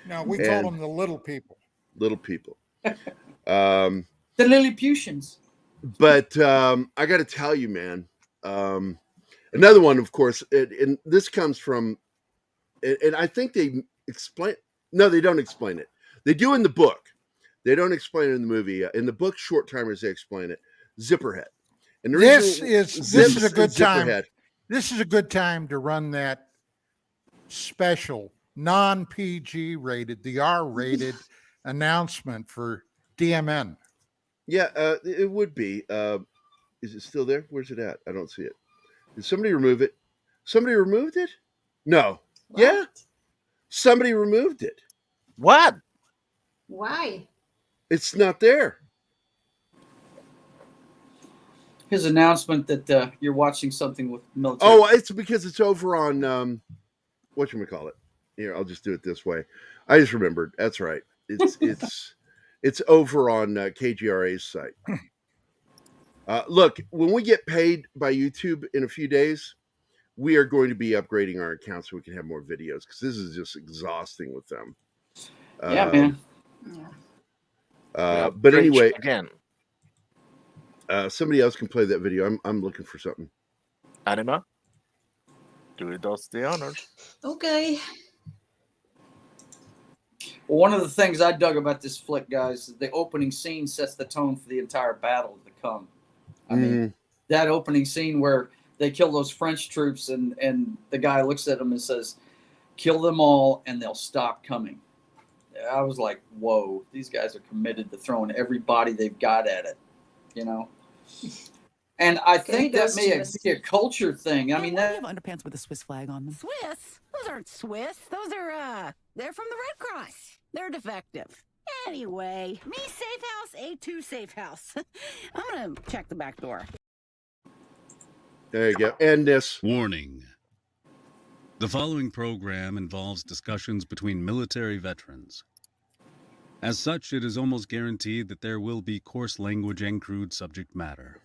No, we call them the little people. Little people. The Lilliputians. But I got to tell you, man, another one, of course, and this comes from, and I think they explain. No, they don't explain it. They do in the book. They don't explain it in the movie. In the book Short Timers, they explain it. Zipperhead. And this is a good time. Zipperhead. This is a good time to run that special non-PG rated, the R-rated announcement for DMN. Yeah, it would be. Is it still there? Where's it at? I don't see it. Did somebody remove it? Somebody removed it? No. What? Yeah. Somebody removed it. What? Why? It's not there. His announcement that you're watching something with military. Oh, it's because it's over on whatchamacallit. Here, I'll just do it this way. I just remembered. That's right. It's over on KGRA's site. Look, when we get paid by YouTube in a few days, we are going to be upgrading our account so we can have more videos, because this is just exhausting with them. Yeah, man. But anyway, again, somebody else can play that video. I'm looking for something. Anima, do us the honors. Okay. Well, one of the things I dug about this flick, guys, is the opening scene sets the tone for the entire battle to come. I mean, that opening scene where they kill those French troops and the guy looks at them and says, "Kill them all and they'll stop coming." I was like, whoa, these guys are committed to throwing every body they've got at it, you know? And I think that may be a culture thing. I mean, that you have underpants with a Swiss flag on them. Swiss? Those aren't Swiss. Those are they're from the Red Cross. They're defective. Anyway, me safe house, A2 safe house. I'm gonna check the back door. There you go. And this warning. The following program involves discussions between military veterans. As such, it is almost guaranteed that there will be coarse language and crude subject matter.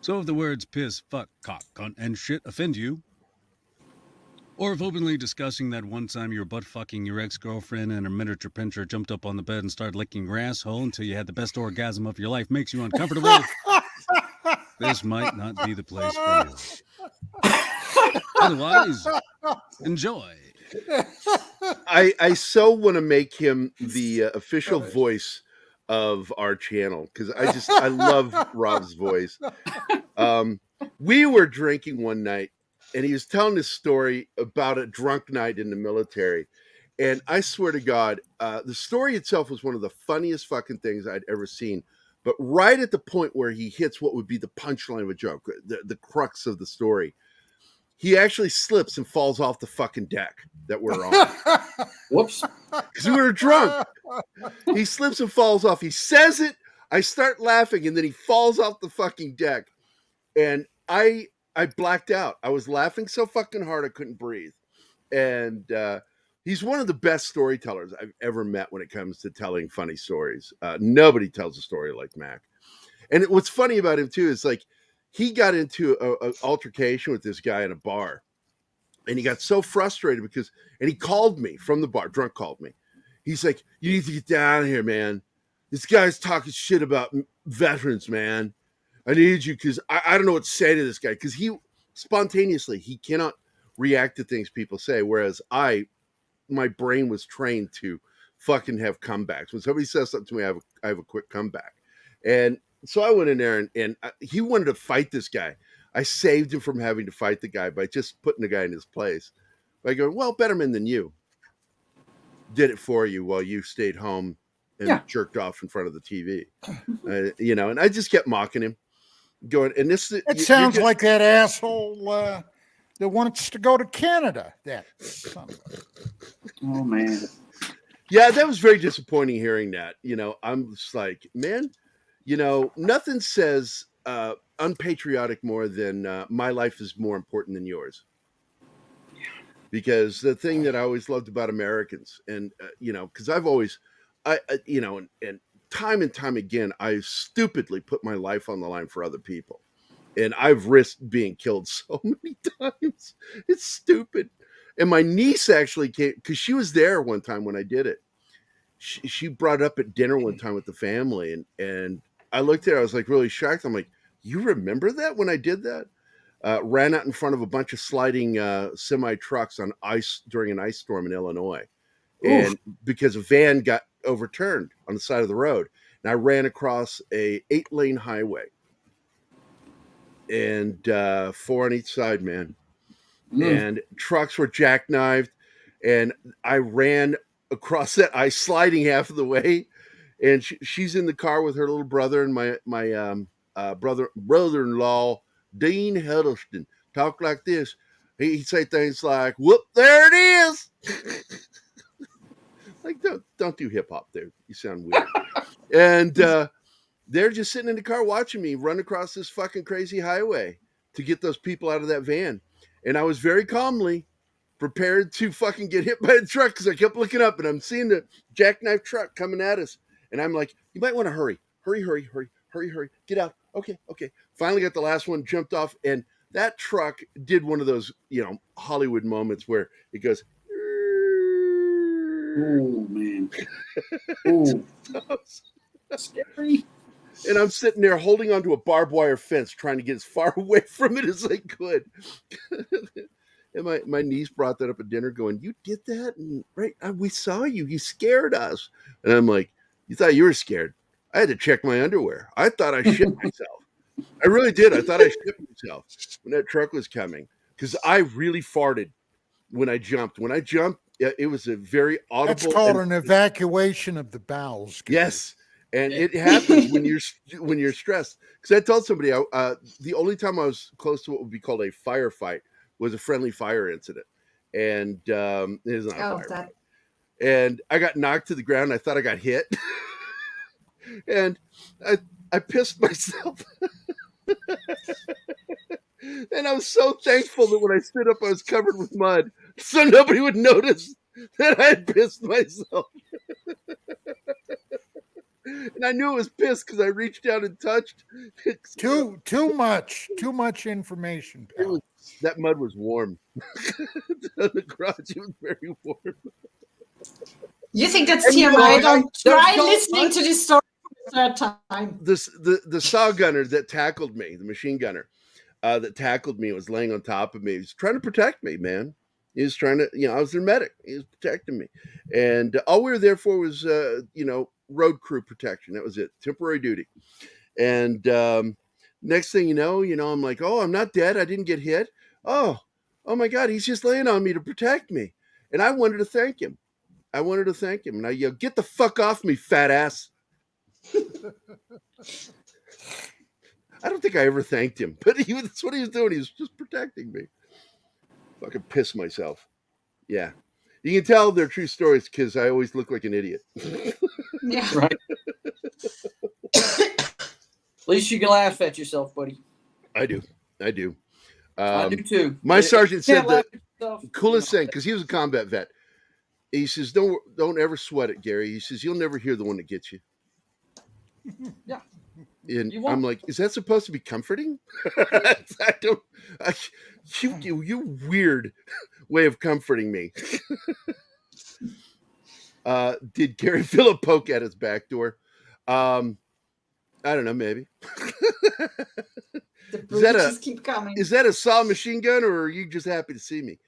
So if the words piss, fuck, cock, cunt, and shit offend you, or if openly discussing that one time you were butt-fucking your ex-girlfriend and her miniature pincher jumped up on the bed and started licking your asshole until you had the best orgasm of your life makes you uncomfortable, this might not be the place for you. Otherwise, enjoy. I so want to make him the official voice of our channel, because I love Rob's voice. We were drinking one night, and he was telling this story about a drunk night in the military. And I swear to God, the story itself was one of the funniest fucking things I'd ever seen. But right at the point where he hits what would be the punchline of a joke, the crux of the story, he actually slips and falls off the fucking deck that we're on. Whoops. Because we were drunk. He slips and falls off. He says it. I start laughing, and then he falls off the fucking deck. And I blacked out. I was laughing so fucking hard I couldn't breathe. And he's one of the best storytellers I've ever met when it comes to telling funny stories. Nobody tells a story like Mac. And what's funny about him, too, is like he got into an altercation with this guy in a bar. And he got so frustrated and he called me from the bar. Drunk called me. He's like, "You need to get down here, man. This guy's talking shit about veterans, man. I need you, because I don't know what to say to this guy." Because he spontaneously, he cannot react to things people say. Whereas my brain was trained to fucking have comebacks. When somebody says something to me, I have a quick comeback. And so I went in there and he wanted to fight this guy. I saved him from having to fight the guy by just putting the guy in his place. By going, "Well, better man than you did it for you while you stayed home and jerked off in front of the TV." And I just kept mocking him. Going, and this it sounds like that asshole that wants to go to Canada. Oh man. Yeah, that was very disappointing hearing that. I'm just like, man, nothing says unpatriotic more than my life is more important than yours. Because the thing that I always loved about Americans, and because I've always, and time and time again, I stupidly put my life on the line for other people. And I've risked being killed so many times. It's stupid. And my niece actually came, because she was there one time when I did it. She brought it up at dinner one time with the family. And I looked at her, I was like really shocked. I'm like, "You remember that when I did that?" Ran out in front of a bunch of sliding semi trucks on ice during an ice storm in Illinois. And because a van got overturned on the side of the road, and I ran across a 8-lane highway, and 4 on each side, man. And trucks were jackknifed, and I ran across that ice, sliding half of the way, and she's in the car with her little brother, and my brother-in-law, Dean Huddleston, talk like this. He'd say things like, "Whoop, there it is." Like, don't do hip hop there. You sound weird. And they're just sitting in the car watching me run across this fucking crazy highway to get those people out of that van. And I was very calmly prepared to fucking get hit by a truck because I kept looking up and I'm seeing the jackknife truck coming at us. And I'm like, you might want to hurry. Get out. Okay. Finally got the last one, jumped off, and that truck did one of those, Hollywood moments where it goes, oh, man. Oh, scary. And I'm sitting there holding onto a barbed wire fence, trying to get as far away from it as I could. And my niece brought that up at dinner going, "You did that? And right, we saw you. You scared us." And I'm like, "You thought you were scared? I had to check my underwear. I thought I shit myself. I really did. I thought I shit myself when that truck was coming because I really farted when I jumped. When I jumped, it was a very audible. That's called an evacuation of the bowels. Gerry. Yes, and it happens when you're stressed. Because I told somebody the only time I was close to what would be called a firefight was a friendly fire incident, and it is not a firefight. And I got knocked to the ground. I thought I got hit, and I pissed myself. And I was so thankful that when I stood up, I was covered with mud, so nobody would notice that I had pissed myself. And I knew it was piss because I reached down and touched. Too much information. That mud was warm. On the garage, it was very warm. You think that's TMI? Don't try listening to this story for the third time. The saw gunner that tackled me, the machine gunner that tackled me, was laying on top of me. He was trying to protect me, man. He was trying to, I was their medic. He was protecting me. And all we were there for was, road crew protection. That was it. Temporary duty. And next thing you know, I'm like, oh, I'm not dead. I didn't get hit. Oh my God, he's just laying on me to protect me. And I wanted to thank him. And I yelled, "Get the fuck off me, fat ass." I don't think I ever thanked him, but that's what he was doing. He was just protecting me. Fucking piss myself. Yeah. You can tell they're true stories because I always look like an idiot. Yeah. Right. At least you can laugh at yourself, buddy. I do. I do too. My sergeant said the coolest thing, because he was a combat vet. He says, don't ever sweat it, Gerry. He says, you'll never hear the one that gets you. Yeah. And I'm like, is that supposed to be comforting? You weird way of comforting me. Did Gerry feel a poke at his back door? I don't know, maybe. The breaches keep coming. Is that a saw machine gun, or are you just happy to see me?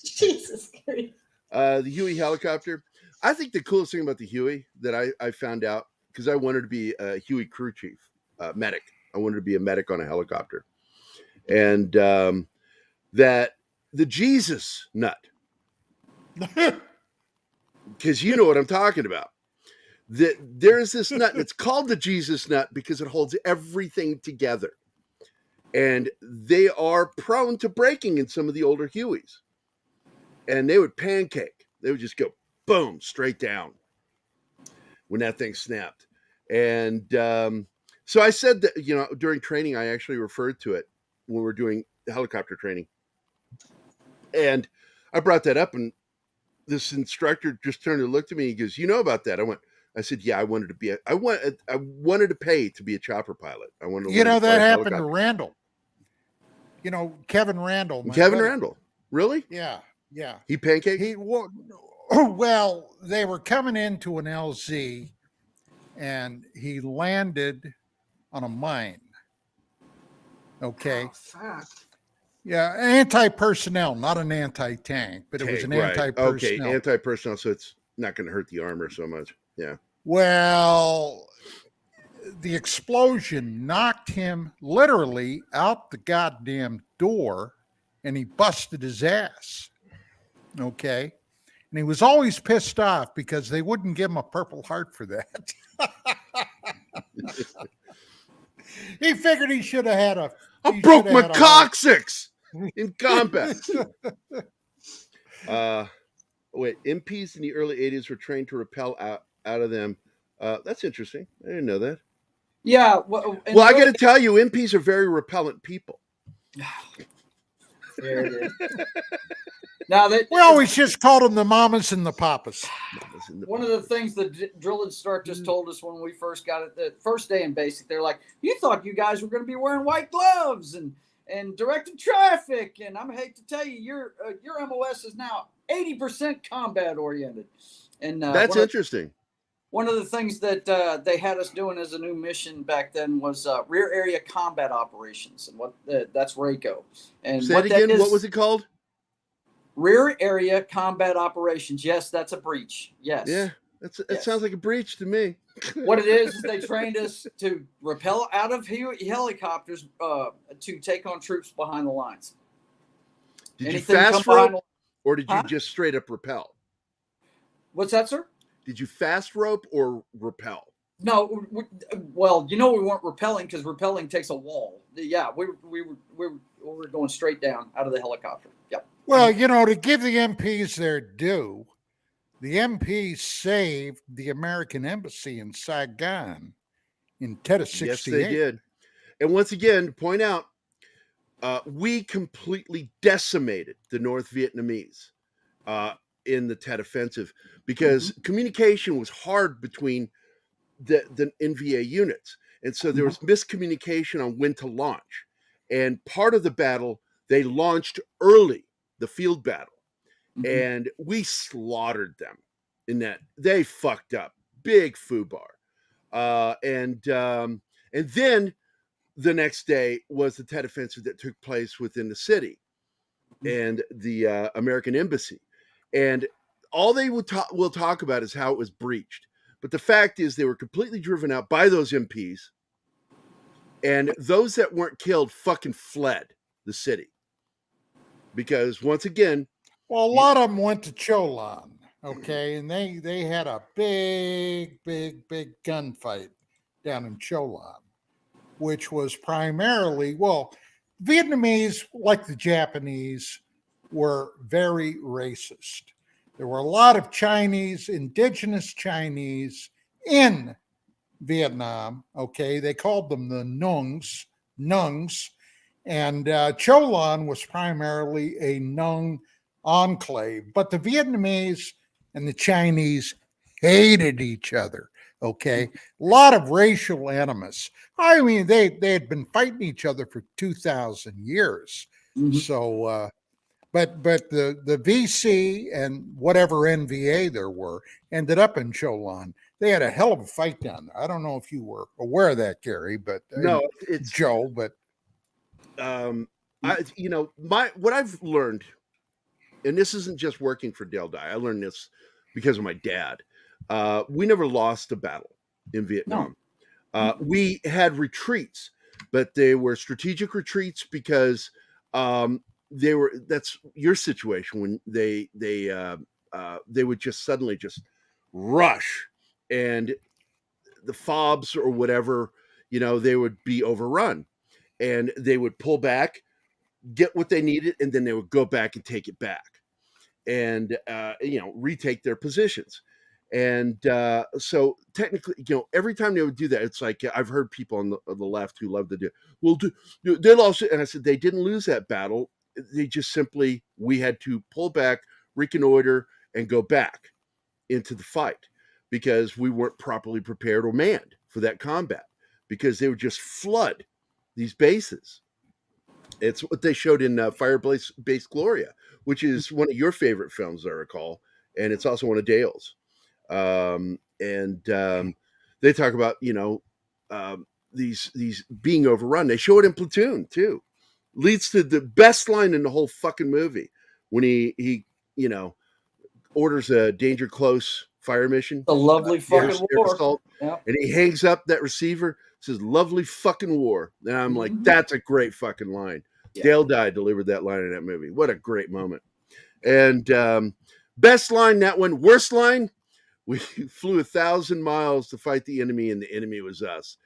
Jesus Christ. The Huey helicopter. I think the coolest thing about the Huey that I found out, because I wanted to be a Huey crew chief, medic. I wanted to be a medic on a helicopter. And that the Jesus nut, because you know what I'm talking about. That there's this nut, and it's called the Jesus nut because it holds everything together. And they are prone to breaking in some of the older Hueys. And they would pancake. They would just go boom, straight down when that thing snapped. And so I said that, during training, I actually referred to it when we're doing helicopter training. And I brought that up, and this instructor just turned and looked at me. He goes, "You know about that?" I said, "Yeah, I wanted to pay to be a chopper pilot. I wanted to that happened to Randall. Kevin Randall. Kevin Randall. Really? Yeah. He pancaked? Well, they were coming into an LZ, and he landed on a mine. Okay. Oh, fuck. Yeah, anti-personnel, not an anti-tank, but it was an anti-personnel. Okay, anti-personnel. So it's not going to hurt the armor so much. Yeah. Well, the explosion knocked him literally out the goddamn door, and he busted his ass. Okay. And he was always pissed off because they wouldn't give him a Purple Heart for that. He figured he should have had I broke my coccyx in combat. Wait, MPs in the early 80s were trained to repel out of them. That's interesting. I didn't know that. Yeah. Well, I got to tell you, MPs are very repellent people. There it is. Now we always just called them the mamas and the papas. One of the things the drill instructors told us when we first got it, the first day in basic, they're like, "You thought you guys were going to be wearing white gloves and directed traffic," and I'm hate to tell you, your MOS is now 80% combat oriented, and that's interesting. One of the things that they had us doing as a new mission back then was rear area combat operations, and what that's RACO. And say it again. What was it called? Rear area combat operations. Yes, that's a breach. Yes. Yeah, it sounds like a breach to me. What it is they trained us to rappel out of helicopters to take on troops behind the lines. Did you fast rope, or did you just straight up rappel? What's that, sir? Did you fast rope or rappel? No, well, we weren't rappelling because rappelling takes a wall. Yeah, we were going straight down out of the helicopter. Yep. Well, to give the MPs their due, the MPs saved the American embassy in Saigon in Tet of 68. Yes, they did. And once again, point out, we completely decimated the North Vietnamese in the Tet Offensive because communication was hard between the NVA units. And so there was miscommunication on when to launch. And part of the battle, they launched early, the field battle. And we slaughtered them in that. They fucked up. Big foobar. And then the next day was the Tet Offensive that took place within the city and the American embassy. And all they will talk about is how it was breached. But the fact is they were completely driven out by those MPs. And those that weren't killed fucking fled the city. Because once again... Well, a lot of them went to Cholan, okay? And they had a big gunfight down in Cholan, which was primarily, Vietnamese, like the Japanese, were very racist. There were a lot of Chinese, indigenous Chinese in Vietnam, okay? They called them the Nungs, and Cholan was primarily a Nung enclave, but the Vietnamese and the Chinese hated each other, okay? A lot of racial animus. I mean, they had been fighting each other for 2,000 years. So, but the VC and whatever NVA there were ended up in Cholan. They had a hell of a fight down there. I don't know if you were aware of that, Gerry, but no, it's Joe. But what I've learned, and this isn't just working for Del Dye. I learned this because of my dad. We never lost a battle in Vietnam. No. We had retreats, but they were strategic retreats because that's your situation when they would just suddenly just rush, and the FOBs or whatever, they would be overrun, and they would pull back, get what they needed, and then they would go back and take it back and retake their positions. And so technically, every time they would do that, it's like I've heard people on the left who love to do, they lost it. And I said, they didn't lose that battle. They just simply, we had to pull back, reconnoiter, and go back into the fight because we weren't properly prepared or manned for that combat because they would just flood these bases. It's what they showed in Firebase Base Gloria, which is one of your favorite films, I recall. And it's also one of Dale's. They talk about, these being overrun. They show it in Platoon too. Leads to the best line in the whole fucking movie when he orders a danger close fire mission. The lovely fucking air war. assault. Yep. And he hangs up that receiver, says, "Lovely fucking war." And I'm like, that's a great fucking line. Yeah. Dale Dye delivered that line in that movie. What a great moment. And best line, that one. Worst line, we flew 1,000 miles to fight the enemy, and the enemy was us.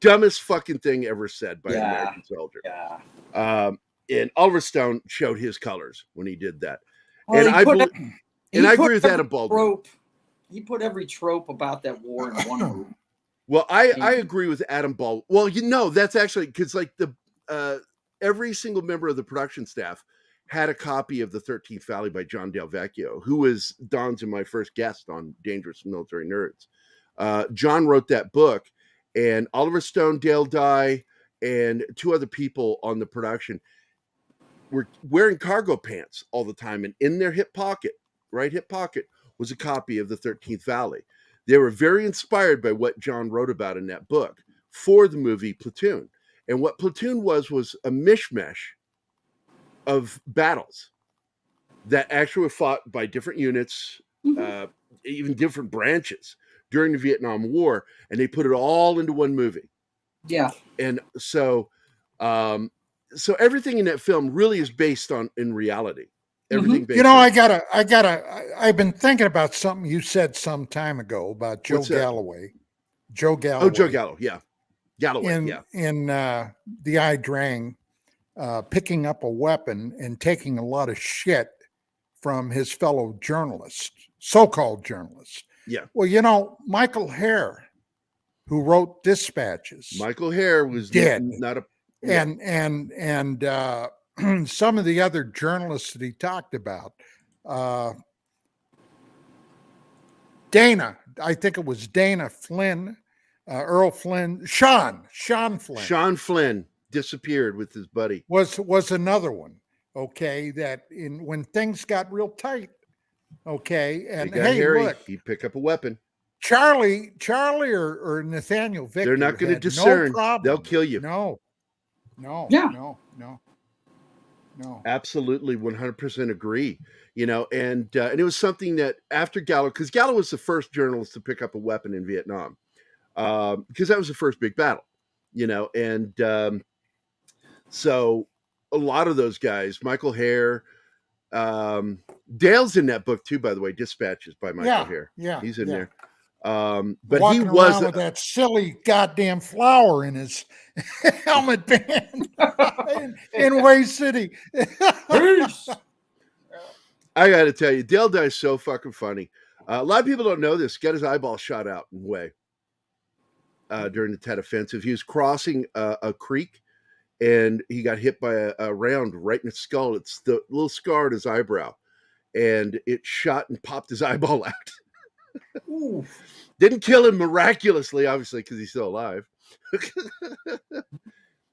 Dumbest fucking thing ever said by an American soldier. Yeah. And Oliver Stone showed his colors when he did that. Well, and I agree with Adam Baldwin. He put every trope about that war in one movie. Well, I agree with Adam Baldwin. Well, that's actually because like every single member of the production staff had a copy of The 13th Valley by John Del Vecchio, who was Don's and my first guest on Dangerous Military Nerds. John wrote that book, and Oliver Stone, Dale Dye, and two other people on the production were wearing cargo pants all the time, and in their right hip pocket, was a copy of The 13th Valley. They were very inspired by what John wrote about in that book for the movie Platoon. And what Platoon was a mishmash of battles that actually were fought by different units, even different branches during the Vietnam War, and they put it all into one movie. Yeah. And so everything in that film really is based in reality. Everything based I've been thinking about something you said some time ago about Joe Galloway. Joe Galloway. Oh, Joe Galloway, yeah. Galloway, in The I Drang, picking up a weapon and taking a lot of shit from his fellow journalists, so-called journalists. Yeah. Well, Michael Hare, who wrote Dispatches. Michael Hare was dead. Not a and some of the other journalists that he talked about, Dana, I think it was Dana Flynn, Earl Flynn, Sean Flynn. Sean Flynn disappeared with his buddy. Was another one. Okay, that when things got real tight. Okay, and hey, Harry, look, he'd pick up a weapon. Charlie, or Nathaniel Victor. They're not going to discern. No problem. They'll kill you. No. No. Absolutely, 100% agree. And it was something that after Gallo, because Gallo was the first journalist to pick up a weapon in Vietnam, because that was the first big battle. And so a lot of those guys, Michael Hare, Dale's in that book too, by the way, Dispatches by Michael Hare. Yeah, he's in there. But he was with that silly goddamn flower in his helmet band in Way City. I got to tell you, Dale Dye's so fucking funny. A lot of people don't know this. Got his eyeball shot out in Way during the Tet Offensive. He was crossing a creek, and he got hit by a round right in his skull. It's the little scar on his eyebrow, and it shot and popped his eyeball out. Didn't kill him miraculously, obviously, because he's still alive.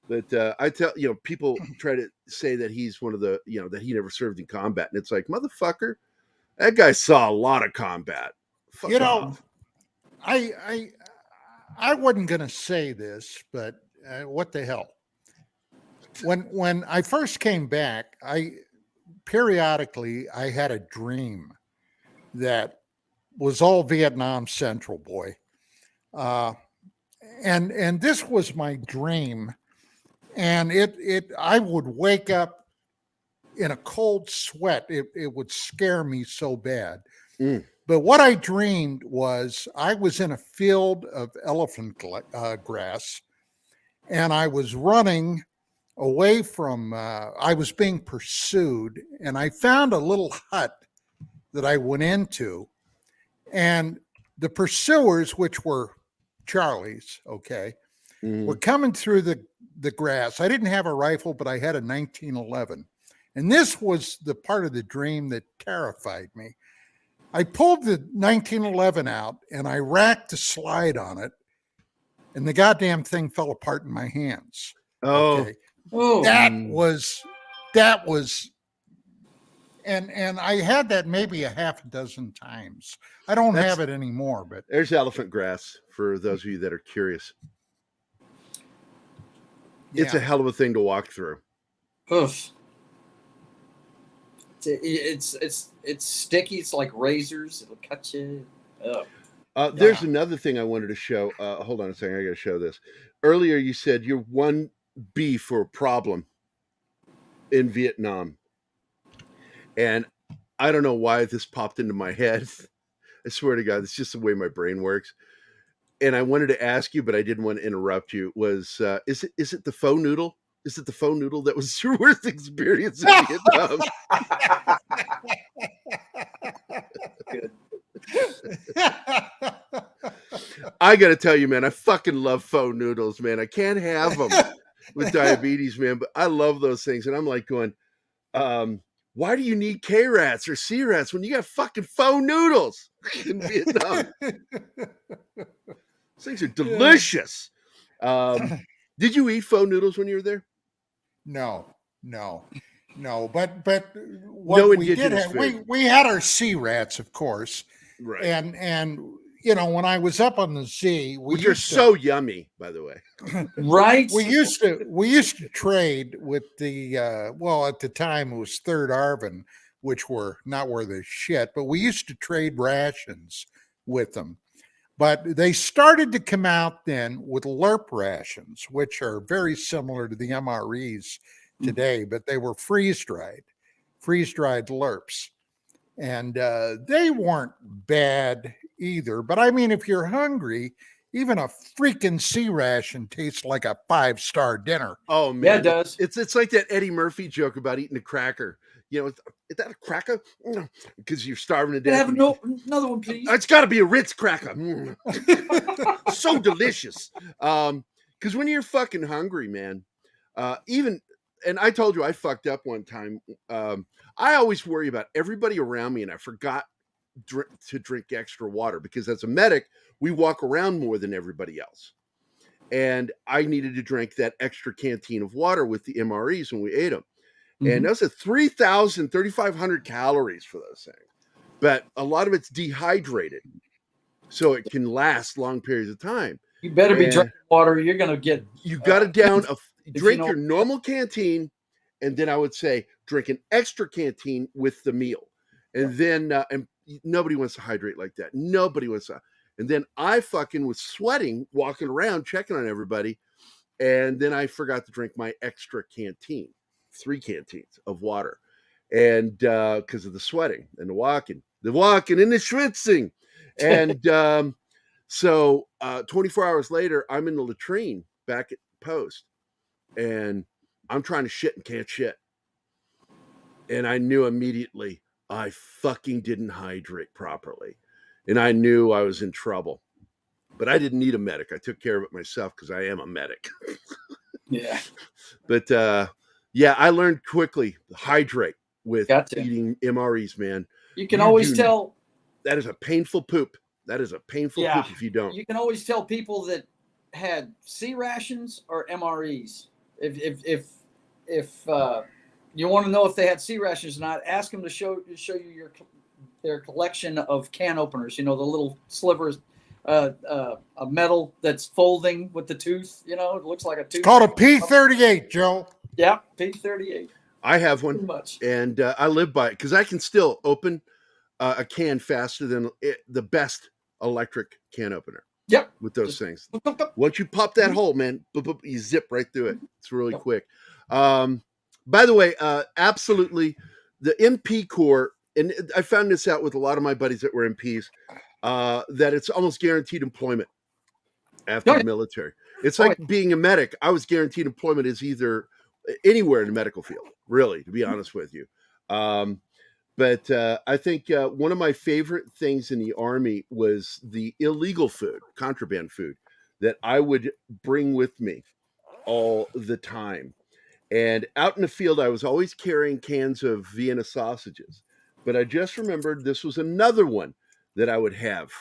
But I tell people try to say that he's one of the that he never served in combat, and it's like, motherfucker, that guy saw a lot of combat. Fuck off. I wasn't gonna say this, but what the hell? When I first came back, periodically I had a dream that was all Vietnam Central, boy. And this was my dream. And I would wake up in a cold sweat. It would scare me so bad. But what I dreamed was I was in a field of elephant grass, and I was running away from, I was being pursued, and I found a little hut that I went into, and the pursuers, which were Charlie's, were coming through the grass. I didn't have a rifle, but I had a 1911. And this was the part of the dream that terrified me. I pulled the 1911 out and I racked the slide on it, and the goddamn thing fell apart in my hands. That was and I had that maybe a half a dozen times. I don't have it anymore, but there's elephant grass for those of you that are curious. It's a hell of a thing to walk through. Oof. It's sticky. It's like razors. It'll cut you. There's another thing I wanted to show. Hold on a second. I got to show this. Earlier, you said you're 1B for a problem in Vietnam. And I don't know why this popped into my head. I swear to God, it's just the way my brain works. And I wanted to ask you, but I didn't want to interrupt you. Was is it the faux noodle? Is it the faux noodle that was your worst experience in Vietnam? Good. I got to tell you, man, I fucking love faux noodles, man. I can't have them with diabetes, man, but I love those things. And I'm like going, why do you need K-rats or C-rats when you got fucking faux noodles in Vietnam? These things are delicious. Did you eat faux noodles when you were there? No. But what we did have, we had our sea rats, of course, right? And you know, when I was up on the Z, which are so yummy, by the way, right? We used to trade with the well, at the time it was Third Arvin, which were not worth a shit, but we used to trade rations with them. But they started to come out then with LERP rations, which are very similar to the MREs today, but they were freeze-dried LERPs. And they weren't bad either. But I mean, if you're hungry, even a freaking sea ration tastes like a 5-star dinner. Oh, man. Yeah, it does. It's like that Eddie Murphy joke about eating a cracker. You know, is that a cracker? Because you're starving to death. Have another one, please. It's got to be a Ritz cracker. So delicious. Because when you're fucking hungry, man, and I told you I fucked up one time. I always worry about everybody around me, and I forgot to drink extra water because as a medic, we walk around more than everybody else. And I needed to drink that extra canteen of water with the MREs when we ate them. And those are 3,500 calories for those things. But a lot of it's dehydrated, so it can last long periods of time. You better be drinking water. You're going to get... You got to drink your normal canteen, and then I would say drink an extra canteen with the meal. And then, and nobody wants to hydrate like that. Nobody wants to. And then I fucking was sweating, walking around, checking on everybody. And then I forgot to drink my extra canteen. 3 canteens of water, and because of the sweating and the walking and the schwitzing, and so 24 hours later, I'm in the latrine back at post, and I'm trying to shit and can't shit, and I knew immediately I fucking didn't hydrate properly, and I knew I was in trouble, but I didn't need a medic. I took care of it myself because I am a medic. Yeah, but. Yeah, I learned quickly hydrate with eating MREs, man. You can always tell. That is a painful poop. That is a painful poop if you don't. You can always tell people that had C rations or MREs. If you want to know if they had C rations or not, ask them to show you their collection of can openers. You know, the little slivers of metal that's folding with the tooth. You know, it looks like a tooth. It's called a P38, Joe. Yeah, P38. I have one, and I live by it because I can still open a can faster than the best electric can opener. Yep. With those things. Once you pop that hole, man, you zip right through it. It's really quick. By the way, absolutely, the MP Corps, and I found this out with a lot of my buddies that were MPs, that it's almost guaranteed employment after the military. It's like being a medic. I was guaranteed employment as either anywhere in the medical field, really, to be honest with you. But I think one of my favorite things in the Army was the illegal food, contraband food, that I would bring with me all the time. And out in the field, I was always carrying cans of Vienna sausages. But I just remembered this was another one that I would have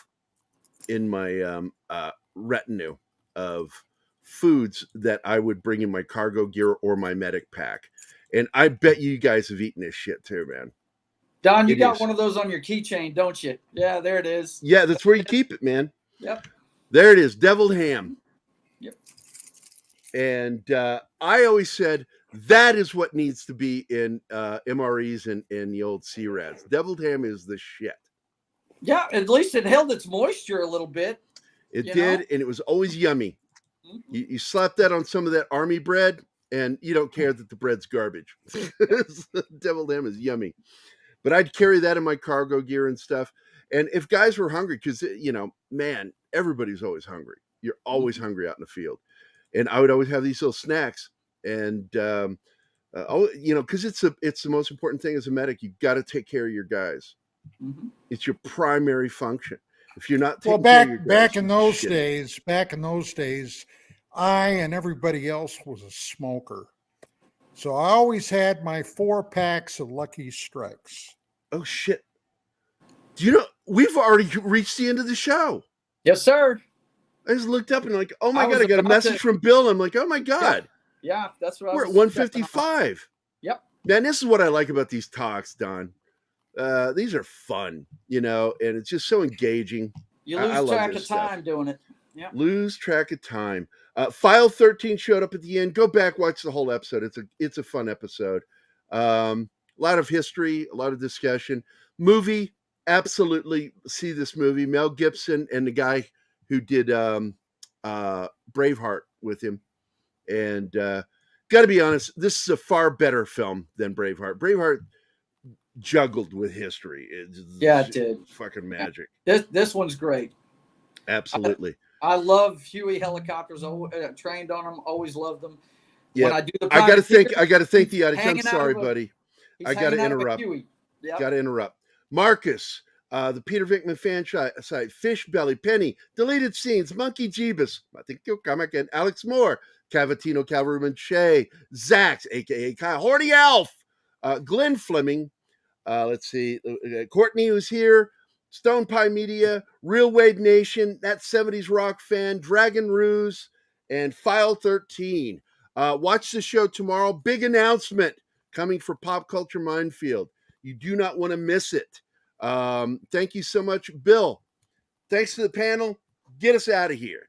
in my retinue of foods that I would bring in my cargo gear or my medic pack. And I bet you guys have eaten this shit too, man. Don, you got one of those on your keychain, don't you? Yeah, there it is. Yeah, that's where you keep it, man. Yep. There it is, deviled ham. Yep. And I always said that is what needs to be in MREs and the old C-Rats. Deviled ham is the shit. Yeah, at least it held its moisture a little bit. It did, and it was always yummy. You slap that on some of that army bread, and you don't care that the bread's garbage. Deviled ham is yummy. But I'd carry that in my cargo gear and stuff. And if guys were hungry, because, man, everybody's always hungry. You're always hungry out in the field. And I would always have these little snacks. And, because it's the most important thing as a medic. You got to take care of your guys. Mm-hmm. It's your primary function. If you're not taking care of your guys, back in those days, I and everybody else was a smoker. So I always had my 4 packs of Lucky Strikes. Oh, shit. Do you know, we've already reached the end of the show. Yes, sir. I just looked up and like, oh my God, I got a message from Bill. I'm like, oh my God. Yeah, that's what I was. We're at 155. Yep. Man, this is what I like about these talks, Don. These are fun, and it's just so engaging. You lose track of time doing it. Yeah. Lose track of time. File 13 showed up at the end. Go back, watch the whole episode. It's a fun episode. A lot of history, a lot of discussion. Movie, absolutely see this movie. Mel Gibson and the guy who did Braveheart with him. And got to be honest, this is a far better film than Braveheart. Braveheart juggled with history. It did. Fucking magic. This one's great. Absolutely. I love Huey helicopters. Trained on them. Always loved them. Yeah. When I do the I got to thank the audience. I'm sorry, buddy. He's I got to interrupt. Yep. Got to interrupt. Marcus, the Peter Vickman fan site, Fish Belly, Penny, Deleted Scenes, Monkey Jeebus, I think you'll come again, Alex Moore, Cavatino, Calverman Shea, Zax, aka Kyle, Horty Alf, Glenn Fleming, let's see, Courtney, who's here, Stone Pie Media, Real Wade Nation, that 70s rock fan, Dragon Ruse, and File 13. Watch the show tomorrow. Big announcement coming for Pop Culture Minefield. You do not want to miss it. Thank you so much, Bill. Thanks to the panel. Get us out of here.